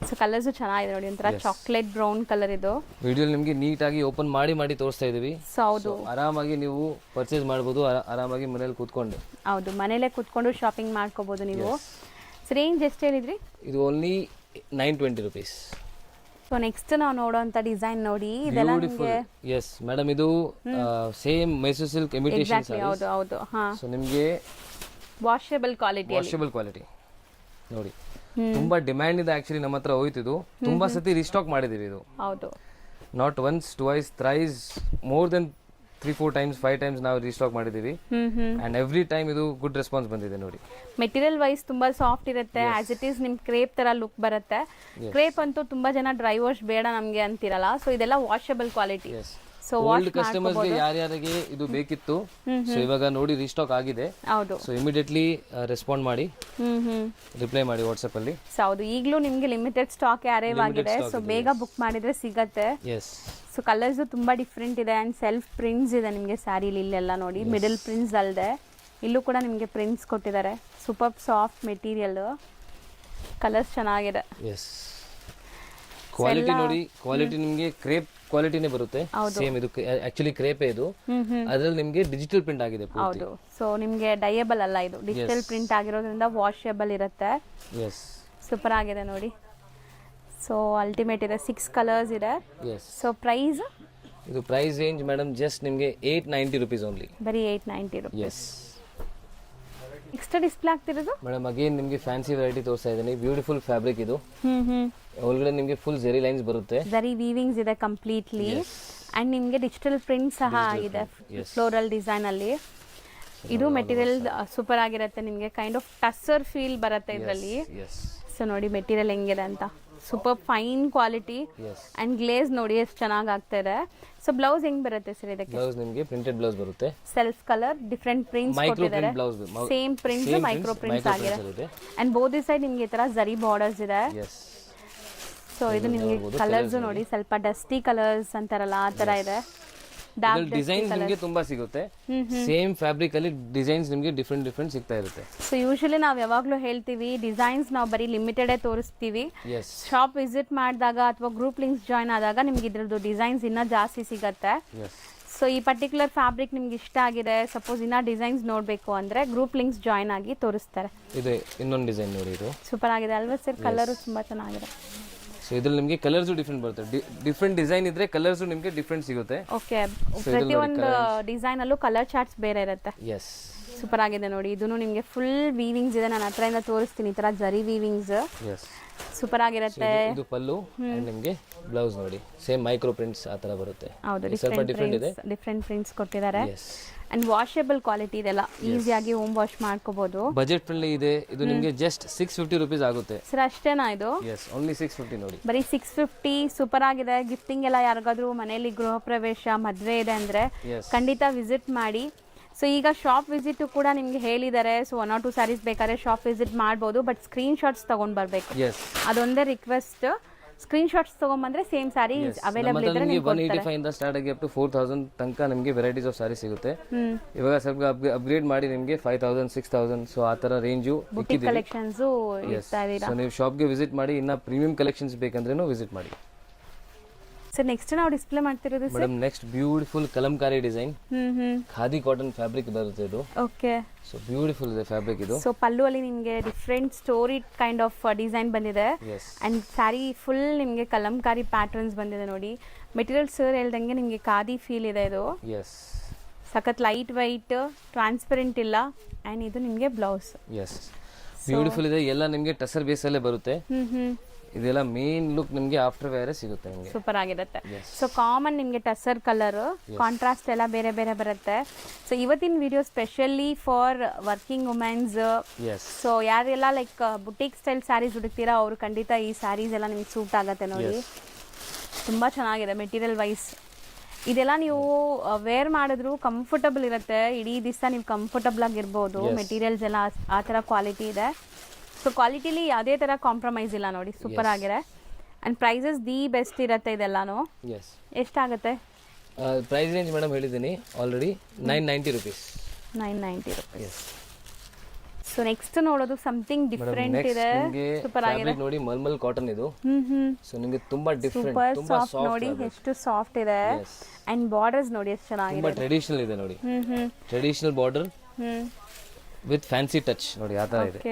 ಸೊ ಕಲರ್ಸು ಚೆನ್ನಾಗಿದೆ ನೋಡಿ, ಒಂಥರ ಚಾಕ್ಲೇಟ್ ಬ್ರೌನ್ ಕಲರ್. ಇದು ವಿಡಿಯೋ ನಿಮಗೆ ನೀಟಾಗಿ ಓಪನ್ ಮಾಡಿ ತೋರಿಸ್ತಾ ಇದೀವಿ. ಸೊ ಹೌದು, ಆರಾಮಾಗಿ ನೀವು ಪರ್ಚೇಸ್ ಮಾಡ್ಬೋದು, ಆರಾಮಾಗಿ ಮನೇಲಿ ಕೂತ್ಕೊಂಡು. ಹೌದು, ಮನೇಲೆ ಕೂತ್ಕೊಂಡು ಶಾಪಿಂಗ್ ಮಾಡ್ಕೋಬೋದು ನೀವು. ಸೊ ರೇಂಜ್ ಎಷ್ಟು ಹೇಳಿದ್ರಿ? ಇದು ಓನ್ಲಿ 920 ರೂಪೀಸ್. ಸೊ ನೆಕ್ಸ್ಟ್ ನಾವು ನೋಡುವಂತ ಡಿಸೈನ್ ನೋಡಿ, ಇದೆಲ್ಲ ನಿಮಗೆ ಎಸ್ ಮೇಡಮ್, ಇದು same Mysuru silk imitation exactly ಹೌದು ಹೌದು ಹಾ, ಸೊ ನಿಮಗೆ ವಾಷೇಬಲ್ ಕ್ವಾಲಿಟಿ ವಾಷಬಲ್ ಕ್ವಾಲಿಟಿ ನೋಡಿ, ತುಂಬಾ ಡಿಮ್ಯಾಂಡ್ ಇದೆ ಆಕ್ಚುಲಿ. ನಮ್ಮ ಹತ್ರ ಹೋಯ್ತಿದ್ದು ತುಂಬಾ ಸತಿ ರೀಸ್ಟಾಕ್ ಮಾಡಿದೀವಿ. ಇದು ಹೌದು, not once twice thrice, more than 3-4 times 5 times ನಾವು ರೀಸ್ಟಾಕ್ ಮಾಡಿದೀವಿ. ಅಂಡ್ ಎವ್ರಿ ಟೈಮ್ ಇದು ಗುಡ್ ರೆಸ್ಪಾನ್ಸ್ ಬಂದಿದೆ ನೋಡಿ. ಮೆಟೀರಿಯಲ್ ವೈಸ್ ತುಂಬಾ ಸಾಫ್ಟ್ ಇರುತ್ತೆ, ಆಸ್ ಇಟ್ ಈಸ್ ನಿಮ್ ಕ್ರೇಪ್ ತರ ಲುಕ್ ಬರುತ್ತೆ. ಕ್ರೇಪ್ ಅಂತೂ ತುಂಬಾ ಜನ ಡ್ರೈ ವಾಶ್ ಬೇಡ ನಮ್ಗೆ ಅಂತಿರಲ್ಲ, ಸೊ ಇದೆಲ್ಲ washable quality. So old customers ಗೆ ಯಾರ್ಯಾರಿಗೆ ಇದು ಬೇಕಿತ್ತು, ಸೊ ಇವಾಗ ನೋಡಿ ರೀಸ್ಟಾಕ್ ಆಗಿದೆ. ಹೌದು, ಸೊ ಇಮಿಡಿಯೇಟ್ಲಿ ರೆಸ್ಪಾಂಡ್ ಮಾಡಿ, ರಿಪ್ಲೈ ಮಾಡಿ ವಾಟ್ಸ್ಆಪ್ ಅಲ್ಲಿ. ಹೌದು, ಈಗಲೂ ನಿಮ್ಗೆ ಲಿಮಿಟೆಡ್ ಸ್ಟಾಕ್ ಅರೈವ್ ಆಗಿದೆ, ಸೊ ಬೇಗ ಬುಕ್ ಮಾಡಿದ್ರೆ ಸಿಗತ್ತೆ. ಎಸ್, ಸೊ ಕಲರ್ಸ್ ತುಂಬಾ ಡಿಫ್ರೆಂಟ್ ಇದೆ ಅಂಡ್ ಸೆಲ್ಫ್ ಪ್ರಿಂಟ್ಸ್ ಇದೆ ನಿಮಗೆ ಸ್ಯಾರಿಲಿ. ಇಲ್ಲೆಲ್ಲ ನೋಡಿ ಮಿಡಲ್ ಪ್ರಿಂಟ್ಸ್ ಅಲ್ಲದೆ ಇಲ್ಲೂ ಕೂಡ ನಿಮಗೆ ಪ್ರಿಂಟ್ಸ್ ಕೊಟ್ಟಿದ್ದಾರೆ. ಸೂಪರ್ ಸಾಫ್ಟ್ ಮೆಟೀರಿಯಲ್, ಕಲರ್ಸ್ ಚೆನ್ನಾಗಿದೆ. ಎಸ್, ಕ್ವಾಲಿಟಿ ನೋಡಿ, ಕ್ವಾಲಿಟಿ ನಿಮಗೆ ಕ್ರೇಪ್ ಕ್ವಾಲಿಟಿನೇ ಬರುತ್ತೆ. ಸೇಮ್ ಇದು ಆಕ್ಚುಲಿ ಕ್ರೇಪೇ ಇದು, ಅದ್ರಲ್ಲಿ ನಿಮಗೆ ಡಿಜಿಟಲ್ ಪ್ರಿಂಟ್ ಆಗಿದೆ. ಹೌದು, ಸೊ ನಿಮಗೆ ಡೈಯಬಲ್ ಅಲ್ಲ, ಇದು ಡಿಜಿಟಲ್ ಪ್ರಿಂಟ್ ಆಗಿರೋದ್ರಿಂದ ವಾಷೇಬಲ್ ಇರುತ್ತೆ. ಎಸ್, ಸೂಪರ್ ಆಗಿದೆ ನೋಡಿ. ಸೊ ಅಲ್ಟಿಮೇಟ್ ಇದೆ, 6 ಕಲರ್ಸ್ ಇದೆ. ಎಸ್, ಸೊ ಪ್ರೈಸ್ ಇದು ಪ್ರೈಸ್ ರೇಂಜ್ ಮೇಡಮ್ ಜಸ್ಟ್ ನಿಮಗೆ 890 rupees ಓನ್ಲಿ. ಬರೀ 890 rupees. ಎಸ್, ನೆಕ್ಸ್ಟ್ ಡಿಸ್ಪ್ಲೇ ಆಗ್ತಿರೋದು ಮೇಡಮ್ ಅಗೇನ್ ನಿಮಗೆ ಫ್ಯಾನ್ಸಿ ವೆರೈಟಿ ತೋರಿಸ್ತಾ ಇದ್ದೀನಿ. ಬ್ಯೂಟಿಫುಲ್ ಫ್ಯಾಬ್ರಿಕ್ ಇದು. ಒಳಗಡೆ ನಿಮಗೆ ಫುಲ್ ಜೆರಿ ಲೈನ್ಸ್ ಬರುತ್ತೆ, ಜರಿ ವೀವಿಂಗ್ಸ್ ಇದೆ ಕಂಪ್ಲೀಟ್ಲಿ. ಅಂಡ್ ನಿಮಗೆ ಡಿಜಿಟಲ್ ಪ್ರಿಂಟ್ ಸಹ ಆಗಿದೆ ಫ್ಲೋರಲ್ ಡಿಸೈನ್ ಅಲ್ಲಿ. ಇದು ಮೆಟೀರಿಯಲ್ ಸೂಪರ್ ಆಗಿರುತ್ತೆ, ನಿಮಗೆ ಕೈಂಡ್ ಆಫ್ ಟಸ್ಸರ್ ಫೀಲ್ ಬರುತ್ತೆ ಇದರಲ್ಲಿ. ಸೊ ನೋಡಿ ಮೆಟೀರಿಯಲ್ ಹೆಂಗಿದೆ ಅಂತ, super fine quality. And glaze ನೋಡಿ ಎಷ್ಟು ಚೆನ್ನಾಗಿ ಆಗ್ತಾ ಇದೆ. ಸೊ ಬ್ಲೌಸ್ ಹೆಂಗ್ ಬರುತ್ತೆ ಸರ್ ಇದಕ್ಕೆ? ಬ್ಲೌಸ್ ನಿಮಗೆ ಪ್ರಿಂಟೆಡ್ ಬ್ಲೌಸ್ ಬರುತ್ತೆ, ಸೆಲ್ಫ್ ಕಲರ್, ಡಿಫರೆಂಟ್ ಪ್ರಿಂಟ್ಸ್ ಕೊಟ್ಟಿದ್ದಾರೆ. ಸೇಮ್ ಪ್ರಿಂಟ್ಸ್, ಮೈಕ್ರೋ ಪ್ರಿಂಟ್ಸ್ ಆಗಿದೆ. ಅಂಡ್ ಬೋತ್ ಸೈಡ್ ನಿಮಗೆ ಈ ತರ ಜರಿ ಬಾರ್ಡರ್ಸ್ ಇದೆ. ಸೊ ಇದು ನಿಮಗೆ ಕಲರ್ಸ್ ನೋಡಿ, ಸ್ವಲ್ಪ ಡಸ್ಟಿ ಕಲರ್ಸ್ ಅಂತಾರಲ್ಲ ಆ ತರ ಇದೆ. ಡಾರ್ಕ್ ಡಿಸೈನ್ಸ್ ನಿಮಗೆ ತುಂಬಾ ಸಿಗುತ್ತೆ. ಸೇಮ್ ಫ್ಯಾಬ್ರಿಕ್ ಅಲ್ಲಿ ಡಿಸೈನ್ಸ್ ನಿಮಗೆ ಡಿಫರೆಂಟ್ ಸಿಗ್ತಾ ಇರುತ್ತೆ. ಸೊ ಯೂಶಲಿ ನಾವು ಯಾವಾಗ್ಲೂ ಹೇಳ್ತೀವಿ, ಡಿಸೈನ್ಸ್ ನಾವು ಬರೀ ಲಿಮಿಟೆಡ್ ತೋರಿಸ್ತೀವಿ. ಶಾಪ್ ವಿಸಿಟ್ ಮಾಡಿದಾಗ ಅಥವಾ ಗ್ರೂಪ್ ಲಿಂಕ್ಸ್ ಜಾಯ್ನ್ ಆದಾಗ ನಿಮ್ಗೆ ಇದ್ರದ್ದು ಡಿಸೈನ್ಸ್ ಇನ್ನೂ ಜಾಸ್ತಿ ಸಿಗತ್ತೆ. ಸೊ ಈ ಪರ್ಟಿಕ್ಯುಲರ್ ಫ್ಯಾಬ್ರಿಕ್ ನಿಮ್ಗೆ ಇಷ್ಟ ಆಗಿದೆ, ಸಪೋಸ್ ಇನ್ನ ಡಿಸೈನ್ಸ್ ನೋಡಬೇಕು ಅಂದ್ರೆ ಗ್ರೂಪ್ ಲಿಂಕ್ಸ್ ಜಾಯ್ನ್ ಆಗಿ ತೋರಿಸ್ತಾರೆ. ಇದು ಇನ್ನೊಂದು ಡಿಸೈನ್ ನೋಡಿ, ಇದು ಸೂಪರ್ ಆಗಿದೆ ಅಲ್ವಾ ಸರ್? ಕಲರು ತುಂಬಾ ಚೆನ್ನಾಗಿದೆ. ಸೊ ಇದ್ರಲ್ಲಿ ನಿಮಗೆ ಕಲರ್ಸ್ ಡಿಫರೆಂಟ್ ಬರುತ್ತೆ. ಡಿಫರೆಂಟ್ ಡಿಸೈನ್ ಇದ್ರೆ ಕಲರ್ಸ್ ನಿಮಗೆ ಡಿಫರೆಂಟ್ ಸಿಗುತ್ತೆ. ಓಕೆ, ಪ್ರತಿಯೊಂದು ಡಿಸೈನ್ ಅಲ್ಲೂ ಕಲರ್ ಚಾರ್ಟ್ಸ್ ಬೇರೆ ಇರುತ್ತೆ. ಎಸ್, ಸೂಪರ್ ಆಗಿದೆ ನೋಡಿ. ಇದನ್ನು ನಿಮಗೆ ಫುಲ್ ವೀವಿಂಗ್ಸ್ ಇದೆ, ನಾನು ಹತ್ರದಿಂದ ತೋರಿಸ್ತೀನಿ. ಈ ತರ ಜರಿ ವೀವಿಂಗ್ಸ್ ಸೂಪರ್ ಆಗಿರುತ್ತೆ. ಇದು ಪಲ್ಲು, ನಿಮಗೆ ಬ್ಲೌಸ್ ನೋಡಿ ಸೇಮ್ ಮೈಕ್ರೋ ಪ್ರಿಂಟ್ಸ್ ಆ ತರ ಬರುತ್ತೆ. ಹೌದು, ಡಿಫರೆಂಟ್ ಪ್ರಿಂಟ್ಸ್ ಕೊಟ್ಟಿದ್ದಾರೆ. ಅಂಡ್ ವಾಷೇಬಲ್ ಕ್ವಾಲಿಟಿ ಇದೆಲ್ಲ, ಈಸಿಯಾಗಿ ಹೋಮ್ ವಾಶ್ ಮಾಡ್ಕೋಬಹುದು. ಬಜೆಟ್ ಫ್ರೆಂಡ್ಲಿ ಇದೆ. ಇದು ನಿಮಗೆ ಜಸ್ಟ್ 650 rupees ಆಗುತ್ತೆ ಸರ್. ಅಷ್ಟೇನಾ ಇದು? ಎಸ್, ಓನ್ಲಿ 650 ನೋಡಿ, ಬರೀ 650. ಸೂಪರ್ ಆಗಿದೆ. ಗಿಫ್ಟಿಂಗ್ ಎಲ್ಲ ಯಾರಿಗಾದ್ರೂ ಮನೆಯಲ್ಲಿ ಗೃಹ ಪ್ರವೇಶ ಮದುವೆ ಇದೆ ಅಂದ್ರೆ ಖಂಡಿತ ವಿಸಿಟ್ ಮಾಡಿ. ಸೊ ಈಗ ಶಾಪ್ ವಿಸಿಟ್ ಕೂಡ ನಿಮ್ಗೆ ಹೇಳಿದ್ದಾರೆ. ಸೊ 1 or 2 ಸ್ಯಾರೀಸ್ ಬೇಕಾದ್ರೆ ಶಾಪ್ ವಿಸಿಟ್ ಮಾಡ್ಬೋದು, ಬಟ್ ಸ್ಕ್ರೀನ್ ಶಾಟ್ಸ್ ತಗೊಂಡ್ ಬರ್ಬೇಕು, ಅದೊಂದೇ ರಿಕ್ವೆಸ್ಟ್. ಸ್ಕ್ರೀನ್ ಶಾಟ್ಸ್ ತಗೊಂಡ್ಬಂದ್ರೆ ಸೇಮ್ ಸ್ಯಾರಿ ಅವೈಲೇಬಲ್ ಇದ್ರೆ ನಿಮಗೆ 185 ಇಂದ ಸ್ಟಾರ್ಟ್ ಆಗಿ ಅಪ್ ಟು 4000 ತನಕ ನಿಮಗೆ ವೆರೈಟೀಸ್ ಆಫ್ ಸ್ಯಾರಿ ಸಿಗುತ್ತೆ. ಇವಾಗ ಸ್ವಲ್ಪ ಅಪ್ಗ್ರೇಡ್ ಮಾಡಿ ನಿಮಗೆ 5000 6000 ಸೊ ಆ ತರ ರೇಂಜು ಕಲೆಕ್ಷನ್ಸ್ ಇರ್ತಾ ಇದೆ. ಸೊ ನೀವು ಶಾಪ್ಗೆ ವಿಸಿಟ್ ಮಾಡಿ. ಇನ್ನ ಪ್ರೀಮಿಯಂ ಕಲೆಕ್ಷನ್ಸ್ ಬೇಕಂದ್ರೇನು ವಿಸಿಟ್ ಮಾಡಿ. ಸರ್ ನೆಕ್ಸ್ಟ್ ನಾವು ಡಿಸ್ಪ್ಲೇ ಮಾಡ್ತಿರೋದು sir madam next beautiful Kalamkari design, khadi cotton fabric ಬರುತ್ತೆ ಇದು. ಓಕೆ, ಸೊ ಬ್ಯೂಟಿಫುಲ್ ಇದೆ ಫ್ಯಾಬ್ರಿಕ್ ಇದು. ಸೊ ಪಲ್ಲು ಅಲ್ಲಿ ನಿಮಗೆ different story kind of design ಬಂದಿದೆ. ಅಂಡ್ ಸ್ಯಾರಿ ಫುಲ್ ನಿಮಗೆ ಕಲಂಕಾರಿ ಪ್ಯಾಟರ್ನ್ಸ್ ಬಂದಿದೆ ನೋಡಿ. ಮೆಟೀರಿಯಲ್ ಸರ್ ಹೇಳ್ದಂಗೆ ನಿಮಗೆ ಖಾದಿ ಫೀಲ್ ಇದೆ ಇದು. ಎಸ್, ಸಖತ್ ಲೈಟ್ ವೈಟ್, ಟ್ರಾನ್ಸ್ಪರೆಂಟ್ ಇಲ್ಲ. ಅಂಡ್ ಇದು ನಿಮಗೆ ಬ್ಲೌಸ್. ಎಸ್, ಬ್ಯೂಟಿಫುಲ್ ಇದೆ. ಎಲ್ಲ ನಿಮಗೆ ಟಸರ್ ಬೇಸ್ ಅಲ್ಲೇ ಬರುತ್ತೆ. ಇದೆಲ್ಲ ಮೇನ್ ಲುಕ್ ನಿಮಗೆ ಆಫ್ಟರ್ ವೇರ್ ಸಿಗುತ್ತೆ ನಿಮಗೆ. ಸೂಪರ್ ಆಗಿರುತ್ತೆ. ಸೊ ಕಾಮನ್ ನಿಮಗೆ ಟಸರ್ ಕಲರ್, ಕಾಂಟ್ರಾಸ್ಟ್ ಎಲ್ಲ ಬೇರೆ ಬೇರೆ ಬರುತ್ತೆ. ಸೊ ಇವತ್ತಿನ video specially for working womens. So ಯಾರೆಲ್ಲ ಲೈಕ್ ಬುಟೀಕ್ ಸ್ಟೈಲ್ ಸ್ಯಾರೀಸ್ ಹುಡುಕ್ತೀರಾ ಅವರು ಖಂಡಿತ ಈ ಸ್ಯಾರೀಸ್ ಎಲ್ಲ ನಿಮ್ಗೆ ಸೂಟ್ ಆಗುತ್ತೆ ನೋಡಿ. ತುಂಬಾ ಚೆನ್ನಾಗಿದೆ ಮೆಟೀರಿಯಲ್ ವೈಸ್. ಇದೆಲ್ಲ ನೀವು ವೇರ್ ಮಾಡಿದ್ರು ಕಂಫರ್ಟಬಲ್ ಇರುತ್ತೆ, ಇಡೀ ದಿವಸ ನೀವು ಕಂಫರ್ಟಬಲ್ ಆಗಿರ್ಬೋದು. ಮೆಟೀರಿಯಲ್ಸ್ ಎಲ್ಲ ಆ ಥರ ಕ್ವಾಲಿಟಿ ಇದೆ. ಸೊ ಕ್ವಾಲಿಟಿಲಿ ಯಾವುದೇ ಥರ ಕಾಂಪ್ರಮೈಸ್ ಇಲ್ಲ ನೋಡಿ, ಸೂಪರ್ ಆಗಿದೆ. ಅಂಡ್ ಪ್ರೈಸಸ್ ದಿ ಬೆಸ್ಟ್ ಇರುತ್ತೆ ಇದೆಲ್ಲಾನು. ಎಷ್ಟಾಗುತ್ತೆ ಪ್ರೈಸ್ ರೇಂಜ್ ಮೇಡಮ್? ಹೇಳಿದ್ದೀನಿ already, 990 rupees. 990 rupees. So next ನೋಡೋದು ಸಮಥಿಂಗ್ ಡಿಫರೆಂಟ್ ಇದೆ. ಸೂಪರ್ ಆಗಿದೆ ನೋಡಿ, ಮಲ್ಮಲ್ ಕಾಟನ್ ಇದು. ಸೊ ನಿಮಗೆ ತುಂಬಾ ಡಿಫರೆಂಟ್, ತುಂಬಾ ಸಾಫ್ಟ್ ನೋಡಿ, ಎಷ್ಟು ಸಾಫ್ಟ್ ಇದೆ. ಅಂಡ್ ಬಾರ್ಡರ್ಸ್ ನೋಡಿ ಎಷ್ಟು ಚೆನ್ನಾಗಿದೆ, ತುಂಬಾ ಟ್ರೆಡಿಷನಲ್ ಇದೆ ನೋಡಿ. Traditional border with fancy touch ನೋಡಿ, ಆ ತರ ಇದೆ.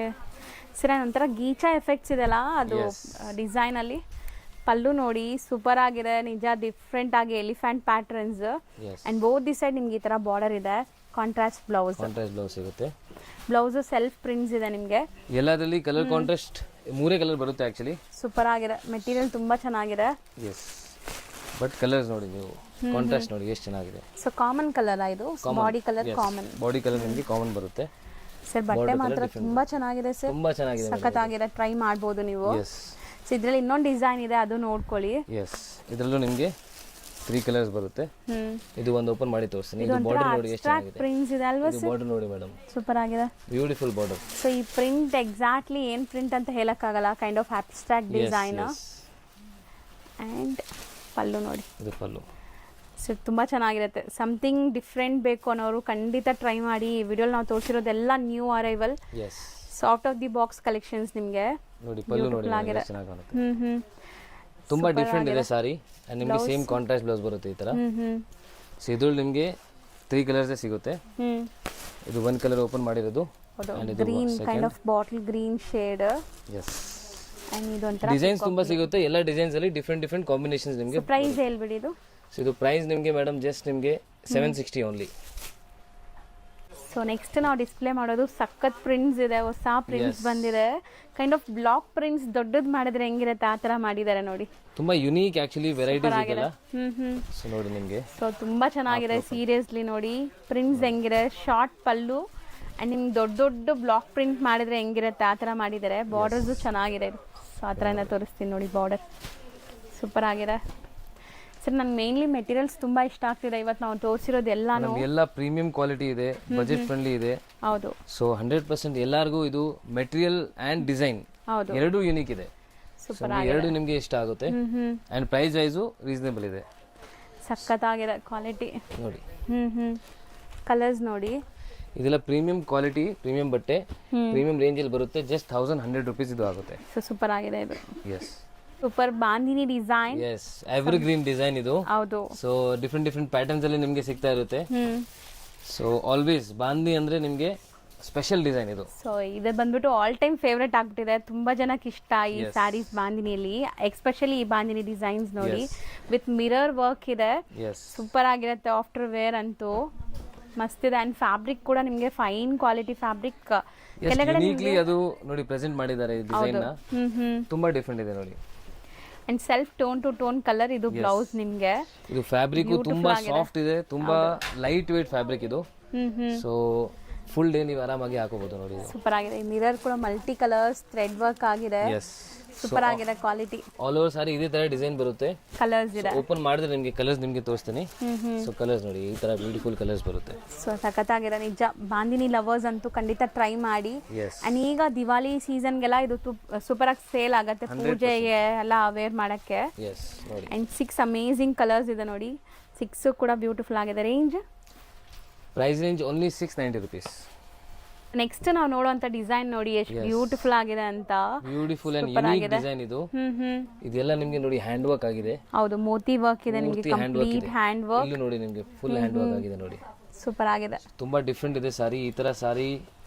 ಸರ್ ಒಂಥರ ಗೀಚಾ ಎಫೆಕ್ಟ್ಸ್ ಇದೆಲ್ಲ ಅದು ಡಿಸೈನ್ ಅಲ್ಲಿ. ಪಲ್ಲು ನೋಡಿ ಸೂಪರ್ ಆಗಿದೆ ನಿಜ, ಡಿಫ್ರೆಂಟ್ ಆಗಿ elephant patterns yes and both the side ನಿಮ್ಗೆ ಈ ತರ ಬಾರ್ಡರ್ ಇದೆ. ಕಾಂಟ್ರಾಸ್ಟ್ ಬ್ಲೌಸ್ ಸಿಗುತ್ತೆ. ಬ್ಲೌಸ್ ಸೆಲ್ಫ್ ಪ್ರಿಂಟ್ಸ್ ಇದೆ ನಿಮಗೆ. ಎಲ್ಲದರಲ್ಲಿ ಕಲರ್ ಕಾಂಟ್ರಾಸ್ಟ್ 3 ಕಲರ್ ಬರುತ್ತೆ ಆಕ್ಚುಲಿ. ಸೂಪರ್ ಆಗಿದೆ, ಮೆಟೀರಿಯಲ್ ತುಂಬಾ ಚೆನ್ನಾಗಿದೆ. ಎಸ್ ಬಟ್ ಕಲರ್ಸ್ ನೋಡಿ ನೀವು, ಕಾಂಟ್ರಾಸ್ಟ್ ನೋಡಿ ಎಷ್ಟು ಚೆನ್ನಾಗಿದೆ. ಸೊ ಕಾಮನ್ ಕಲರ್ ಇದು, body colour common. Body colour ನಿಮಗೆ ಕಾಮನ್ ಬರುತ್ತೆ ಸರ್. ಬಟ್ಟೆ ಮಾತ್ರ ತುಂಬಾ ಚೆನ್ನಾಗಿದೆ ಸರ್, ತುಂಬಾ ಚೆನ್ನಾಗಿದೆ, ಸಖತ್ತಾಗಿದೆ, ಟ್ರೈ ಮಾಡ್ಬೋದು ನೀವು. ಎಸ್ ಸೊ ಇದ್ರಲ್ಲಿ ಇನ್ನೊಂದು ಡಿಸೈನ್ ಇದೆ, ಅದು ನೋಡ್ಕೊಳ್ಳಿ. ಎಸ್ ಇದರಲ್ಲೂ ನಿಮಗೆ 3 ಕಲರ್ಸ್ ಬರುತ್ತೆ. ಇದು ಒಂದು ಓಪನ್ ಮಾಡಿ ತೋರಿಸ್ತೀನಿ. ಇದು ಬಾರ್ಡರ್ ನೋಡಿ ಎಷ್ಟು ಚೆನ್ನಾಗಿದೆ, ಪ್ರಿಂಟ್ಸ್ ಇದೆ ಅಲ್ವಾ ಇದು ಬಾರ್ಡರ್ ನೋಡಿ ಮೇಡಮ್, ಸೂಪರ್ ಆಗಿದೆ, ಬ್ಯೂಟಿಫುಲ್ ಬಾರ್ಡರ್. ಸೊ ಈ ಪ್ರಿಂಟ್ ಎಕ್ಸಾಕ್ಟ್ಲಿ ಏನ್ ಪ್ರಿಂಟ್ ಅಂತ ಹೇಳಕ್ಕಾಗಲ್ಲ, kind of abstract design. And pallu ನೋಡಿ, ಇದು ಪಲ್ಲು. ಸೊ ತುಂಬ ಚೆನ್ನಾಗಿರುತ್ತೆ. ಸಮಥಿಂಗ್ ಡಿಫ್ರೆಂಟ್ ಬೇಕು ಅನ್ನೋರು ಖಂಡಿತ ಟ್ರೈ ಮಾಡಿ. ಈ ವಿಡಿಯೋಲಿ ನಾವು ತೋರಿಸಿರೋದೆಲ್ಲ new arrival, yes soft of the box collections ನಿಮಗೆ. ನೋಡಿ ಪಲ್ಲು ನೋಡಿ ಎಷ್ಟು ಚೆನ್ನಾಗಿ ಕಾಣುತ್ತೆ. ತುಂಬಾ ಡಿಫ್ರೆಂಟ್ ಇದೆ ಸಾರಿ. ಅಂಡ್ ನಿಮಗೆ ಸೇಮ್ ಕಾಂಟ್ರಾಸ್ಟ್ ಬ್ಲೌಸ್ ಬರುತ್ತೆ ಈ ತರ. ಸೊ ಇದ್ರಲ್ಲಿ ನಿಮಗೆ 3 ಕಲರ್ಸ್ ಸಿಗುತ್ತೆ. ಇದು 1 ಕಲರ್ ಓಪನ್ ಮಾಡಿರೋದು, green kind of bottle green shade. Yes and ಇದೊಂಥರ ಡಿಸೈನ್ಸ್ ತುಂಬಾ ಸಿಗುತ್ತೆ. ಎಲ್ಲ ಡಿಸೈನ್ಸ್ ಅಲ್ಲಿ ಡಿಫ್ರೆಂಟ್ ಕಾಂಬಿನೇಷನ್ಸ್ ನಿಮಗೆ. ಪ್ರೈಸ್ ಹೇಳ್ಬಿಡಿ ಇದು. ಸೊ ಇದು ಪ್ರೈಸ್ ನಿಮಗೆ ಮೇಡಮ್ ಜಸ್ಟ್ ನಿಮಗೆ 760 ಓನ್ಲಿ. ಸೊ ನೆಕ್ಸ್ಟ್ ನಾವು ಡಿಸ್ಪ್ಲೇ ಮಾಡೋದು ಸಖತ್ ಪ್ರಿಂಟ್ಸ್ ಇದೆ, ಹೊಸ ಪ್ರಿಂಟ್ಸ್ ಬಂದಿದೆ. ಕೈಂಡ್ ಆಫ್ ಬ್ಲಾಕ್ ಪ್ರಿಂಟ್ಸ್ ದೊಡ್ಡದು ಮಾಡಿದ್ರೆ ಹೆಂಗಿರುತ್ತೆ ಆ ತರ ಮಾಡಿದ್ದಾರೆ ನೋಡಿ. ತುಂಬಾ ಯುನೀಕ್ ಆಕ್ಚುಲಿ ವೆರೈಟೀಸ್ ಇದೆಲ್ಲ. ಸೊ ನೋಡಿ ನಿಮಗೆ. ಸೊ ತುಂಬಾ ಚೆನ್ನಾಗಿದೆ ಸೀರಿಯಸ್ಲಿ ನೋಡಿ ಪ್ರಿಂಟ್ಸ್ ಹೆಂಗಿದೆ. ಶಾರ್ಟ್ ಪಲ್ಲು ಅಂಡ್ ನಿಮ್ಗೆ ದೊಡ್ಡ ದೊಡ್ಡ ಬ್ಲಾಕ್ ಪ್ರಿಂಟ್ ಮಾಡಿದ್ರೆ ಹೆಂಗಿರುತ್ತೆ ಆ ತರ ಮಾಡಿದ್ದಾರೆ. ಬಾರ್ಡರ್ಸು ಚೆನ್ನಾಗಿದೆ. ಸೊ ಆ ಥರದಿಂದ ತೋರಿಸ್ತೀನಿ ನೋಡಿ, ಬಾರ್ಡರ್ ಸೂಪರ್ ಆಗಿದೆ. ಸರ್ ನಂಗೆ ಮೇನ್ಲಿ ಮೆಟೀರಿಯಲ್ಸ್ ತುಂಬಾ ಇಷ್ಟ ಆಗ್ತಿದೆ. ಇವತ್ತು ನಾವು ತೋರಿಸಿರೋದು ಎಲ್ಲಾನು ಎಲ್ಲ ಪ್ರೀಮಿಯಂ ಕ್ವಾಲಿಟಿ ಇದೆ, ಬಜೆಟ್ ಫ್ರೆಂಡ್ಲಿ ಇದೆ. ಹೌದು. ಸೊ 100% ಎಲ್ಲರಿಗೂ ಇದು ಮೆಟೀರಿಯಲ್ ಅಂಡ್ ಡಿಸೈನ್ ಹೌದು, ಎರಡು ಯೂನಿಕ್ ಇದೆ. ಎರಡು ನಿಮಗೆ ಇಷ್ಟ ಆಗುತ್ತೆ. ಅಂಡ್ ಪ್ರೈಸ್ ವೈಸು ರೀಸನೇಬಲ್ ಇದೆ. ಸಖತ್ತಾಗಿದೆ ಕ್ವಾಲಿಟಿ ನೋಡಿ. ಕಲರ್ಸ್ ನೋಡಿ. ಇದೆಲ್ಲ ಪ್ರೀಮಿಯಂ ಕ್ವಾಲಿಟಿ, ಪ್ರೀಮಿಯಂ ಬಟ್ಟೆ, ಪ್ರೀಮಿಯಂ ರೇಂಜ್ ಅಲ್ಲಿ ಬರುತ್ತೆ. ಜಸ್ಟ್ 1100 rupees ಇದು ಆಗುತ್ತೆ. ಸೊ ಸೂಪರ್ ಆಗಿದೆ ಇದು. Yes super bandhani design. Yes evergreen design ಇದು. ಹೌದು. ಸೊ ಡಿಫ್ರೆಂಟ್ ಪ್ಯಾಟರ್ನ್ಸ್ ಅಲ್ಲಿ ನಿಮಗೆ ಸಿಗ್ತಾ ಇರುತ್ತೆ. ಸೊ ಆಲ್ವೇಸ್ ಬಾಂದಿ ಅಂದ್ರೆ ನಿಮಗೆ ಸ್ಪೆಷಲ್ ಡಿಸೈನ್ ಇದು. ಸೊ ಇದು ಬಂದ್ಬಿಟ್ಟು ಆಲ್ ಟೈಮ್ ಫೇವ್ರೆಟ್ ಆಗ್ಬಿಟ್ಟಿದೆ, ತುಂಬಾ ಜನಕ್ಕೆ ಇಷ್ಟ ಈ ಸ್ಯಾರೀಸ್ ಬಾಂದಿನಿಯಲ್ಲಿ. ಎಸ್ಪೆಷಲಿ ಈ ಬಾಂದಿನಿ ಡಿಸೈನ್ಸ್ ನೋಡಿ, ವಿತ್ ಮಿರರ್ ವರ್ಕ್ ಇದೆ, ಸೂಪರ್ ಆಗಿರುತ್ತೆ. ಆಫ್ಟರ್ ವೇರ್ ಅಂತೂ ಮಸ್ತ್ ಇದೆ. ಅಂಡ್ ಫ್ಯಾಬ್ರಿಕ್ ಕೂಡ ನಿಮಗೆ ಫೈನ್ ಕ್ವಾಲಿಟಿ ಫ್ಯಾಬ್ರಿಕ್. ಯುನಿಕ್ಲಿ ಅದು ನೋಡಿ ಪ್ರೆಸೆಂಟ್ ಮಾಡಿದ್ದಾರೆ ಈ ಡಿಸೈನ್ ನ. ತುಂಬಾ ಡಿಫರೆಂಟ್ ಇದೆ ನೋಡಿ. And self tone to tone colour ಇದು ಬ್ಲೌಸ್ ನಿಮಗೆ. ಇದು ಫ್ಯಾಬ್ರಿಕ್ ತುಂಬಾ ಸಾಫ್ಟ್ ಇದೆ, ತುಂಬಾ ಲೈಟ್ ವೇಟ್ ಫ್ಯಾಬ್ರಿಕ್ ಇದು. ಸೊ ಫುಲ್ ಡೇ ನೀವು ಆರಾಮಾಗಿ ಹಾಕೋಬಹುದು ನೋಡಿ. ಸೂಪರ್ ಆಗಿದೆ. ಮಿರರ್ ಕೂಡ ಮಲ್ಟಿ ಕಲರ್ಸ್ ಥ್ರೆಡ್ ವರ್ಕ್ ಆಗಿದೆ. ಸೂಪರ್ ಆಗಿದೆ ಕ್ವಾಲಿಟಿ. ಆಲ್ ಓವರ್ ಸಾರಿ ಇದೇ ತರ ಡಿಸೈನ್ ಬರುತ್ತೆ. ಕಲರ್ಸ್ ಇದೆ. ಓಪನ್ ಮಾಡಿದ್ರೆ ನಿಮಗೆ ಕಲರ್ಸ್ ನಿಮಗೆ ತೋರಿಸ್ತೀನಿ. ಸೊ ಕಲರ್ಸ್ ನೋಡಿ, ಈ ತರ ಬ್ಯೂಟಿಫುಲ್ ಕಲರ್ಸ್ ಬರುತ್ತೆ. ಸೊ ಸಖತ್ತಾಗಿದೆ ನಿಜ. ಬಾಂದಿನಿ ಲವರ್ಸ್ ಅಂತೂ ಖಂಡಿತ ಟ್ರೈ ಮಾಡಿ. ಅಂಡ್ ಈಗ ದಿವಾಲಿ ಸೀಸನ್ಗೆಲ್ಲ ಇದು ಸೂಪರ್ ಆಗಿ ಸೇಲ್ ಆಗುತ್ತೆ, ಪೂಜೆಗೆ ಎಲ್ಲ ವೇರ್ ಮಾಡಕ್ಕೆ. ಅಂಡ್ 6 ಅಮೇಸಿಂಗ್ ಕಲರ್ಸ್ ಇದೆ ನೋಡಿ. 6 ಕೂಡ ಬ್ಯೂಟಿಫುಲ್ ಆಗಿದೆ. Range price range only 690 rupees. Next ನಾವು ನೋಡುವಂತ ಡಿಸೈನ್ ನೋಡಿ ಎಷ್ಟು ಬ್ಯೂಟಿಫುಲ್ ಆಗಿದೆ ಅಂತ. ಬ್ಯೂಟಿಫುಲ್ ಅಂಡ್ ಯುನಿಕ್ ಡಿಸೈನ್ ಇದು. ಇದೆಲ್ಲ ನಿಮಗೆ ನೋಡಿ ಹ್ಯಾಂಡ್ ವರ್ಕ್ ಆಗಿದೆ. ಹೌದು, ಮೋತಿ ವರ್ಕ್ ಇದೆ ನಿಮಗೆ, ಕಂಪ್ಲೀಟ್ ಹ್ಯಾಂಡ್ ವರ್ಕ್. ಇಲ್ಲಿ ನೋಡಿ ನಿಮಗೆ ಫುಲ್ ಹ್ಯಾಂಡ್ ವರ್ಕ್ ಆಗಿದೆ ನೋಡಿ. ಸೂಪರ್ ಆಗಿದೆ. ತುಂಬಾ ಡಿಫರೆಂಟ್ ಇದೆ ಸಾರಿ. ಈ ತರ ಸಾರಿ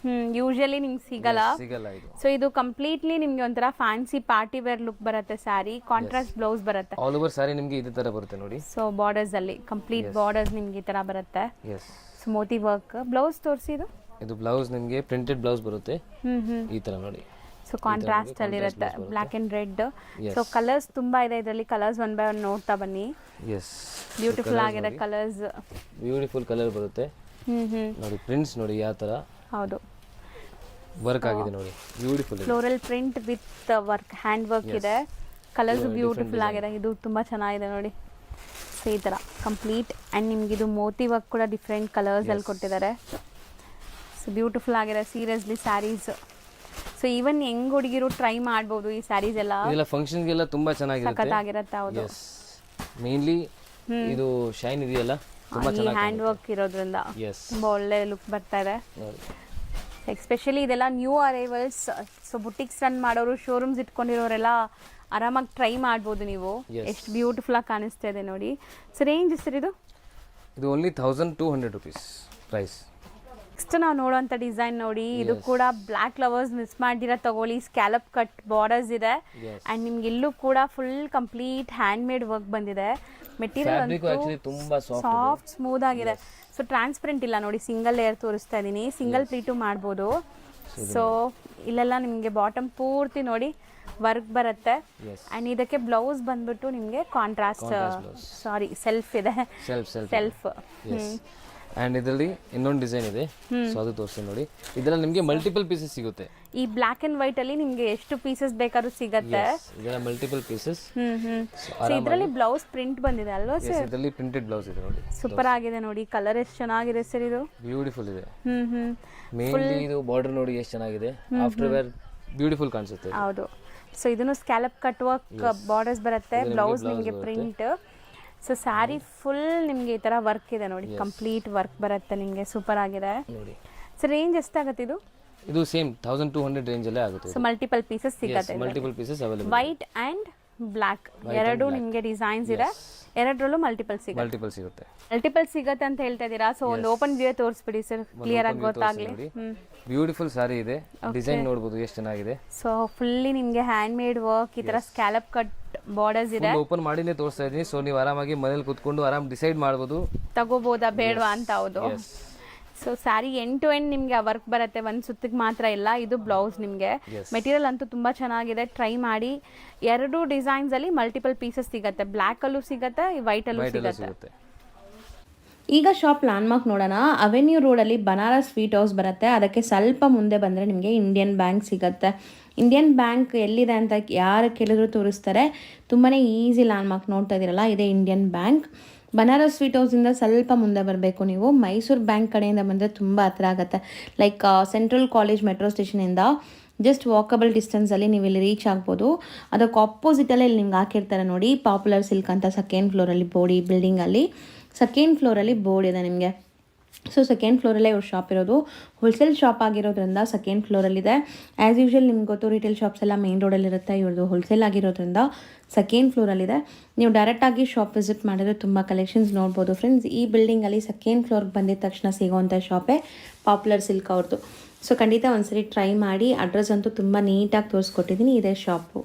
ಯೂಶುವಲಿ ನಿಮ್ಗೆ ಸಿಗಲ್ಲ ಇದು. ಸೊ ಇದು ಕಂಪ್ಲೀಟ್ಲಿ ನಿಮ್ಗೆ ಒಂಥರ ಫ್ಯಾನ್ಸಿ ಪಾರ್ಟಿ ವೇರ್ ಲುಕ್ ಬರುತ್ತೆ ಸಾರಿ. ಕಾಂಟ್ರಾಸ್ಟ್ ಬ್ಲೌಸ್ ಬರುತ್ತೆ. ಆಲ್ ಓವರ್ ಸಾರಿ ನಿಮಗೆ ಇದೇ ತರ ಬರುತ್ತೆ ನೋಡಿ. ಸೊ ಬಾರ್ಡರ್ಸ್ ಅಲ್ಲಿ ಕಂಪ್ಲೀಟ್ ಬಾರ್ಡರ್ಸ್ ನಿಮ್ಗೆ ಈ ತರ ಬರುತ್ತೆ. So Moti work. ಬ್ಲೌಸ್ ತೋರಿಸಿ. ಇದು ಬ್ಲೌಸ್ ನಿಮಗೆ ಪ್ರಿಂಟೆಡ್ ಬ್ಲೌಸ್ ಬರುತ್ತೆ ಈ ತರ ನೋಡಿ. ಸೊ ಕಾಂಟ್ರಾಸ್ಟ್ ಅಲ್ಲಿ ಇರುತ್ತೆ, black and red. So colours ತುಂಬಾ ಇದೆ ಇದರಲ್ಲಿ. ಕಲರ್ಸ್ ಒನ್ ಬೈ ಒನ್ ನೋಡ್ತಾ ಬನ್ನಿ. ಬ್ಯೂಟಿಫುಲ್ ಆಗಿದೆ ಕಲರ್ಸ್. ಬ್ಯೂಟಿಫುಲ್ ಕಲರ್ ಬರುತ್ತೆ ನೋಡಿ. ಪ್ರಿಂಟ್ಸ್ ನೋಡಿ ಯಾವ ತರ. ಹೌದು, ವರ್ಕ್ ಆಗಿದೆ ನೋಡಿ. Beautiful floral print with work, hand work ಇದೆ. ಕಲರ್ಸ್ ಬ್ಯೂಟಿಫುಲ್ ಆಗಿದೆ. ಇದು ತುಂಬಾ ಚೆನ್ನಾಗಿದೆ ನೋಡಿ. ಸೊ ಈ ತರ ಕಂಪ್ಲೀಟ್. ಅಂಡ್ ನಿಮ್ಗೆ ಇದು ಮೋತಿ ವರ್ಕ್ ಕೂಡ ಡಿಫ್ರೆಂಟ್ ಕಲರ್ಸ್ ಅಲ್ಲಿ ಕೊಟ್ಟಿದ್ದಾರೆ. ಸೊ ಬ್ಯೂಟಿಫುಲ್ ಆಗಿದೆ ಸೀರಿಯಸ್ಲಿ ಸ್ಯಾರೀಸ್. ಸೊ ಈವನ್ ಹೆಂಗ್ ಹುಡುಗಿರು ಟ್ರೈ ಮಾಡ್ಬೋದು ಈ ಸ್ಯಾರೀಸ್ ಎಲ್ಲ. ಇದೆಲ್ಲ ಫಂಕ್ಷನ್ಸ್ ಗೆಲ್ಲ ತುಂಬಾ ಚೆನ್ನಾಗಿರುತ್ತೆ, ಸಖತ್ತಾಗಿರುತ್ತೆ. ಹೌದು, ಮೇನ್ಲಿ ಇದು ಶೈನ್ ಇದೆಯಲ್ಲ ತುಂಬಾ ಚೆನ್ನಾಗಿ ಹ್ಯಾಂಡ್ ವರ್ಕ್ ಇರೋದ್ರಿಂದ ತುಂಬಾ ಒಳ್ಳೆ ಲುಕ್ ಬರ್ತಾ ಇದೆ. ಎಸ್ಪೆಷಲಿ ಇದೆಲ್ಲ new arrivals. So boutiques run ಮಾಡೋರು, ಶೋರೂಮ್ಸ್ ಇಟ್ಕೊಂಡಿರೋರೆಲ್ಲ ಆರಾಮಾಗಿ ಟ್ರೈ ಮಾಡ್ಬೋದು ನೀವು. ಎಷ್ಟು ಬ್ಯೂಟಿಫುಲ್ ಆಗಿ ಕಾಣಿಸ್ತಾ ಇದೆ ನೋಡಿ. ಸೊ ರೇಂಜ್ ಸರ್ ಇದು ಓನ್ಲಿ 1200 rupees ಪ್ರೈಸ್. ನೆಕ್ಸ್ಟ್ ನಾವು ನೋಡೋಂಥ ಡಿಸೈನ್ ನೋಡಿ, ಇದು ಕೂಡ ಬ್ಲ್ಯಾಕ್ ಲವರ್ಸ್ ಮಿಸ್ ಮಾಡಿರ ತಗೊಳ್ಳಿ. ಸ್ಕ್ಯಾಲಪ್ ಕಟ್ ಬಾರ್ಡರ್ಸ್ ಇದೆ ಅಂಡ್ ನಿಮ್ಗೆ ಇಲ್ಲೂ ಕೂಡ full complete hand made work ಬಂದಿದೆ. ಮೆಟೀರಿಯಲ್ ತುಂಬಾ ಸಾಫ್ಟ್ ಸ್ಮೂತ್ ಆಗಿದೆ. ಸೊ ಟ್ರಾನ್ಸ್ಪರೆಂಟ್ ಇಲ್ಲ ನೋಡಿ, ಸಿಂಗಲ್ ಲೇಯರ್ ತೋರಿಸ್ತಾ ಇದ್ದೀನಿ, ಸಿಂಗಲ್ ಪ್ಲೀಟು ಮಾಡ್ಬೋದು. ಸೊ ಇಲ್ಲೆಲ್ಲ ನಿಮಗೆ ಬಾಟಮ್ ಪೂರ್ತಿ ನೋಡಿ ವರ್ಕ್ ಬರುತ್ತೆ ಅಂಡ್ ಇದಕ್ಕೆ ಬ್ಲೌಸ್ ಬಂದ್ಬಿಟ್ಟು ನಿಮಗೆ ಕಾಂಟ್ರಾಸ್ಟ್ ಸೆಲ್ಫ್ ಇದೆ, ಸೆಲ್ಫ್. ಅಂಡ್ ಇದರಲ್ಲಿ ಇನ್ನೊಂದು ಡಿಸೈನ್ ಇದೆ, ಸೊ ಅದು ತೋರಿಸ್ತೀನಿ ನೋಡಿ. ಇದೆಲ್ಲ ನಿಮಗೆ ಮಲ್ಟಿಪಲ್ ಪೀಸಸ್ ಸಿಗುತ್ತೆ. ಈ ಬ್ಲಾಕ್ ಅಂಡ್ ವೈಟ್ ಅಲ್ಲಿ ನಿಮ್ಗೆ ಎಷ್ಟು ಪೀಸಸ್ ಬೇಕಾದ್ರೂ ಸಿಗುತ್ತೆ. ಇದೆಲ್ಲ ಮಲ್ಟಿಪಲ್ ಪೀಸಸ್. ಸೊ ಇದರಲ್ಲಿ ಬ್ಲೌಸ್ ಪ್ರಿಂಟ್ ಬಂದಿದೆ ಅಲ್ವಾ ಸರ್? ಇದರಲ್ಲಿ ಪ್ರಿಂಟೆಡ್ ಬ್ಲೌಸ್ ಇದೆ ನೋಡಿ, ಸೂಪರ್ ಆಗಿದೆ ನೋಡಿ. ಕಲರ್ ಎಷ್ಟು ಚೆನ್ನಾಗಿದೆ ಸರ್, ಇದು ಬ್ಯೂಟಿಫುಲ್ ಇದೆ. ಮೇನ್ಲಿ ಇದು ಬಾರ್ಡರ್ ನೋಡಿ ಎಷ್ಟು ಚೆನ್ನಾಗಿದೆ, ಆಫ್ಟರ್ ವೇರ್ ಬ್ಯೂಟಿಫುಲ್ ಕಾಣಿಸುತ್ತೆ. ಹೌದು. ಸೊ ಇದನ್ನು ಸ್ಕ್ಯಾಲಪ್ ಕಟ್ ವರ್ಕ್ ಬಾರ್ಡರ್ಸ್ ಬರುತ್ತೆ, ಬ್ಲೌಸ್ ನಿಮಗೆ ಪ್ರಿಂಟ್. ಸೊ ಸ್ಯಾರಿ ಫುಲ್ ನಿಮಗೆ ಈ ತರ ವರ್ಕ್ ಇದೆ ನೋಡಿ, ಕಂಪ್ಲೀಟ್ ವರ್ಕ್ ಬರುತ್ತೆ ನಿಮಗೆ, ಸೂಪರ್ ಆಗಿದೆ ನೋಡಿ. ಸೊ ರೇಂಜ್ ಎಷ್ಟಾಗುತ್ತೆ ಇದು? ಇದು ಸೇಮ್ 1200 ರೇಂಜ್ ಅಲ್ಲೇ ಆಗುತ್ತೆ. ಸೊ ಮಲ್ಟಿಪಲ್ ಪೀಸಸ್ ಸಿಗುತ್ತೆ, multiple pieces available. White and black ಎರಡು ನಿಮಗೆ ಡಿಸೈನ್ಸ್ ಇದೆ, ಎರಡರಲ್ಲೂ ಮಲ್ಟಿಪಲ್ ಸಿಗುತ್ತೆ. ಮಲ್ಟಿಪಲ್ ಸಿಗುತ್ತೆ ಅಂತ ಹೇಳ್ತಾ ಇದ್ದೀರಾ. ಸೊ ಒಂದು ಓಪನ್ ವ್ಯೂ ತೋರಿಸ್ಬಿಡಿ ಸರ್, ಕ್ಲಿಯರ್ ಆಗಿ ಗೊತ್ತಾಗ್ಲಿ. ಬ್ಯೂಟಿಫುಲ್ ಸಾರಿ ಇದೆ, ಡಿಸೈನ್ ನೋಡಬಹುದು ಎಷ್ಟು ಚೆನ್ನಾಗಿದೆ. ಸೊ ಫುಲ್ಲಿ ನಿಮಗೆ ಹ್ಯಾಂಡ್ ಮೇಡ್ ವರ್ಕ್, ಈ ತರ ಸ್ಕ್ಯಾಲಪ್ ಕಟ್ ಬಾರ್ಡರ್ಸ್ ಇದೆ. ಓಪನ್ ಮಾಡಿನೇ ತೋರಿಸ್ತಾ ಇದೀನಿ, ಸೊ ನೀವು ಆರಾಮಾಗಿ ಮನೇಲಿ ಕೂತ್ಕೊಂಡು ಆರಾಮ್ ಡಿಸೈಡ್ ಮಾಡಬಹುದು, ತಗೋಬಹುದಾ ಬೇಡವಾ ಅಂತ. ಹೌದು. So sari end to end ನಿಮಗೆ ವರ್ಕ್ ಬರುತ್ತೆ, ಒಂದು ಸುತ್ತಿಗೆ ಮಾತ್ರ ಇಲ್ಲ. ಇದು ಬ್ಲೌಸ್ ನಿಮಗೆ. ಮೆಟೀರಿಯಲ್ ಅಂತೂ ತುಂಬಾ ಚೆನ್ನಾಗಿದೆ, ಟ್ರೈ ಮಾಡಿ. ಎರಡು ಡಿಸೈನ್ಸ್ ಅಲ್ಲಿ ಮಲ್ಟಿಪಲ್ ಪೀಸಸ್ ಸಿಗುತ್ತೆ, ಬ್ಲ್ಯಾಕ್ ಅಲ್ಲೂ ಸಿಗುತ್ತೆ, ವೈಟ್ ಅಲ್ಲೂ ಸಿಗುತ್ತೆ. ಈಗ ಶಾಪ್ ಲ್ಯಾಂಡ್ಮಾರ್ಕ್ ನೋಡೋಣ. ಅವೆನ್ಯೂ ರೋಡಲ್ಲಿ ಬನಾರಸ್ ಸ್ವೀಟ್ ಹೌಸ್ ಬರುತ್ತೆ, ಅದಕ್ಕೆ ಸ್ವಲ್ಪ ಮುಂದೆ ಬಂದರೆ ನಿಮಗೆ ಇಂಡಿಯನ್ ಬ್ಯಾಂಕ್ ಸಿಗುತ್ತೆ. ಇಂಡಿಯನ್ ಬ್ಯಾಂಕ್ ಎಲ್ಲಿದೆ ಅಂತ ಯಾರು ಕೇಳಿದ್ರು ತೋರಿಸ್ತಾರೆ. ತುಂಬಾ ಈಸಿ ಲ್ಯಾಂಡ್ಮಾರ್ಕ್ ನೋಡ್ತಾ ಇದ್ದೀರಲ್ಲ, ಇದೇ ಇಂಡಿಯನ್ ಬ್ಯಾಂಕ್. ಬನಾರಸ್ ಸ್ವೀಟ್ ಹೌಸಿಂದ ಸ್ವಲ್ಪ ಮುಂದೆ ಬರಬೇಕು ನೀವು. ಮೈಸೂರು ಬ್ಯಾಂಕ್ ಕಡೆಯಿಂದ ಬಂದರೆ ತುಂಬ ಹತ್ರ ಆಗುತ್ತೆ. ಲೈಕ್ ಸೆಂಟ್ರಲ್ ಕಾಲೇಜ್ ಮೆಟ್ರೋ ಸ್ಟೇಷನಿಂದ ಜಸ್ಟ್ ವಾಕಬಲ್ ಡಿಸ್ಟೆನ್ಸಲ್ಲಿ ನೀವು ಇಲ್ಲಿ ರೀಚ್ ಆಗ್ಬೋದು. ಅದಕ್ಕೆ ಆಪೋಸಿಟಲ್ಲೇ ಇಲ್ಲಿ ನಿಮ್ಗೆ ಹಾಕಿರ್ತಾರೆ ನೋಡಿ, ಪಾಪ್ಯುಲರ್ ಸಿಲ್ಕ್ ಅಂತ ಸೆಕೆಂಡ್ ಫ್ಲೋರಲ್ಲಿ ಬೋರ್ಡ್, ಈ ಬಿಲ್ಡಿಂಗಲ್ಲಿ ಸೆಕೆಂಡ್ ಫ್ಲೋರಲ್ಲಿ ಬೋರ್ಡ್ ಇದೆ ನಿಮಗೆ. ಸೊ ಸೆಕೆಂಡ್ ಫ್ಲೋರಲ್ಲೇ ಇವ್ರ ಶಾಪ್ ಇರೋದು. ಹೋಲ್ಸೇಲ್ ಶಾಪ್ ಆಗಿರೋದ್ರಿಂದ ಸೆಕೆಂಡ್ ಫ್ಲೋರಲ್ಲಿದೆ. ಆ್ಯಸ್ ಯೂಶ್ವಲ್ ನಿಮ್ಗೆ ಗೊತ್ತು, ರಿಟೇಲ್ ಶಾಪ್ಸ್ ಎಲ್ಲ ಮೇನ್ ರೋಡಲ್ಲಿರುತ್ತೆ, ಇವ್ರದ್ದು ಹೋಲ್ಸೇಲ್ ಆಗಿರೋದ್ರಿಂದ ಸೆಕೆಂಡ್ ಫ್ಲೋರಲ್ಲಿದೆ. ನೀವು ಡೈರೆಕ್ಟಾಗಿ ಶಾಪ್ ವಿಸಿಟ್ ಮಾಡಿದ್ರೆ ತುಂಬ ಕಲೆಕ್ಷನ್ಸ್ ನೋಡ್ಬೋದು ಫ್ರೆಂಡ್ಸ್. ಈ ಬಿಲ್ಡಿಂಗಲ್ಲಿ ಸೆಕೆಂಡ್ ಫ್ಲೋರ್ಗೆ ಬಂದಿದ ತಕ್ಷಣ ಸಿಗೋವಂಥ ಶಾಪೇ ಪಾಪ್ಯುಲರ್ ಸಿಲ್ಕ್ ಅವ್ರದ್ದು. ಸೊ ಖಂಡಿತ ಒಂದ್ಸರಿ ಟ್ರೈ ಮಾಡಿ. ಅಡ್ರೆಸ್ ಅಂತೂ ತುಂಬ ನೀಟಾಗಿ ತೋರಿಸ್ಕೊಟ್ಟಿದ್ದೀನಿ, ಇದೇ ಶಾಪು.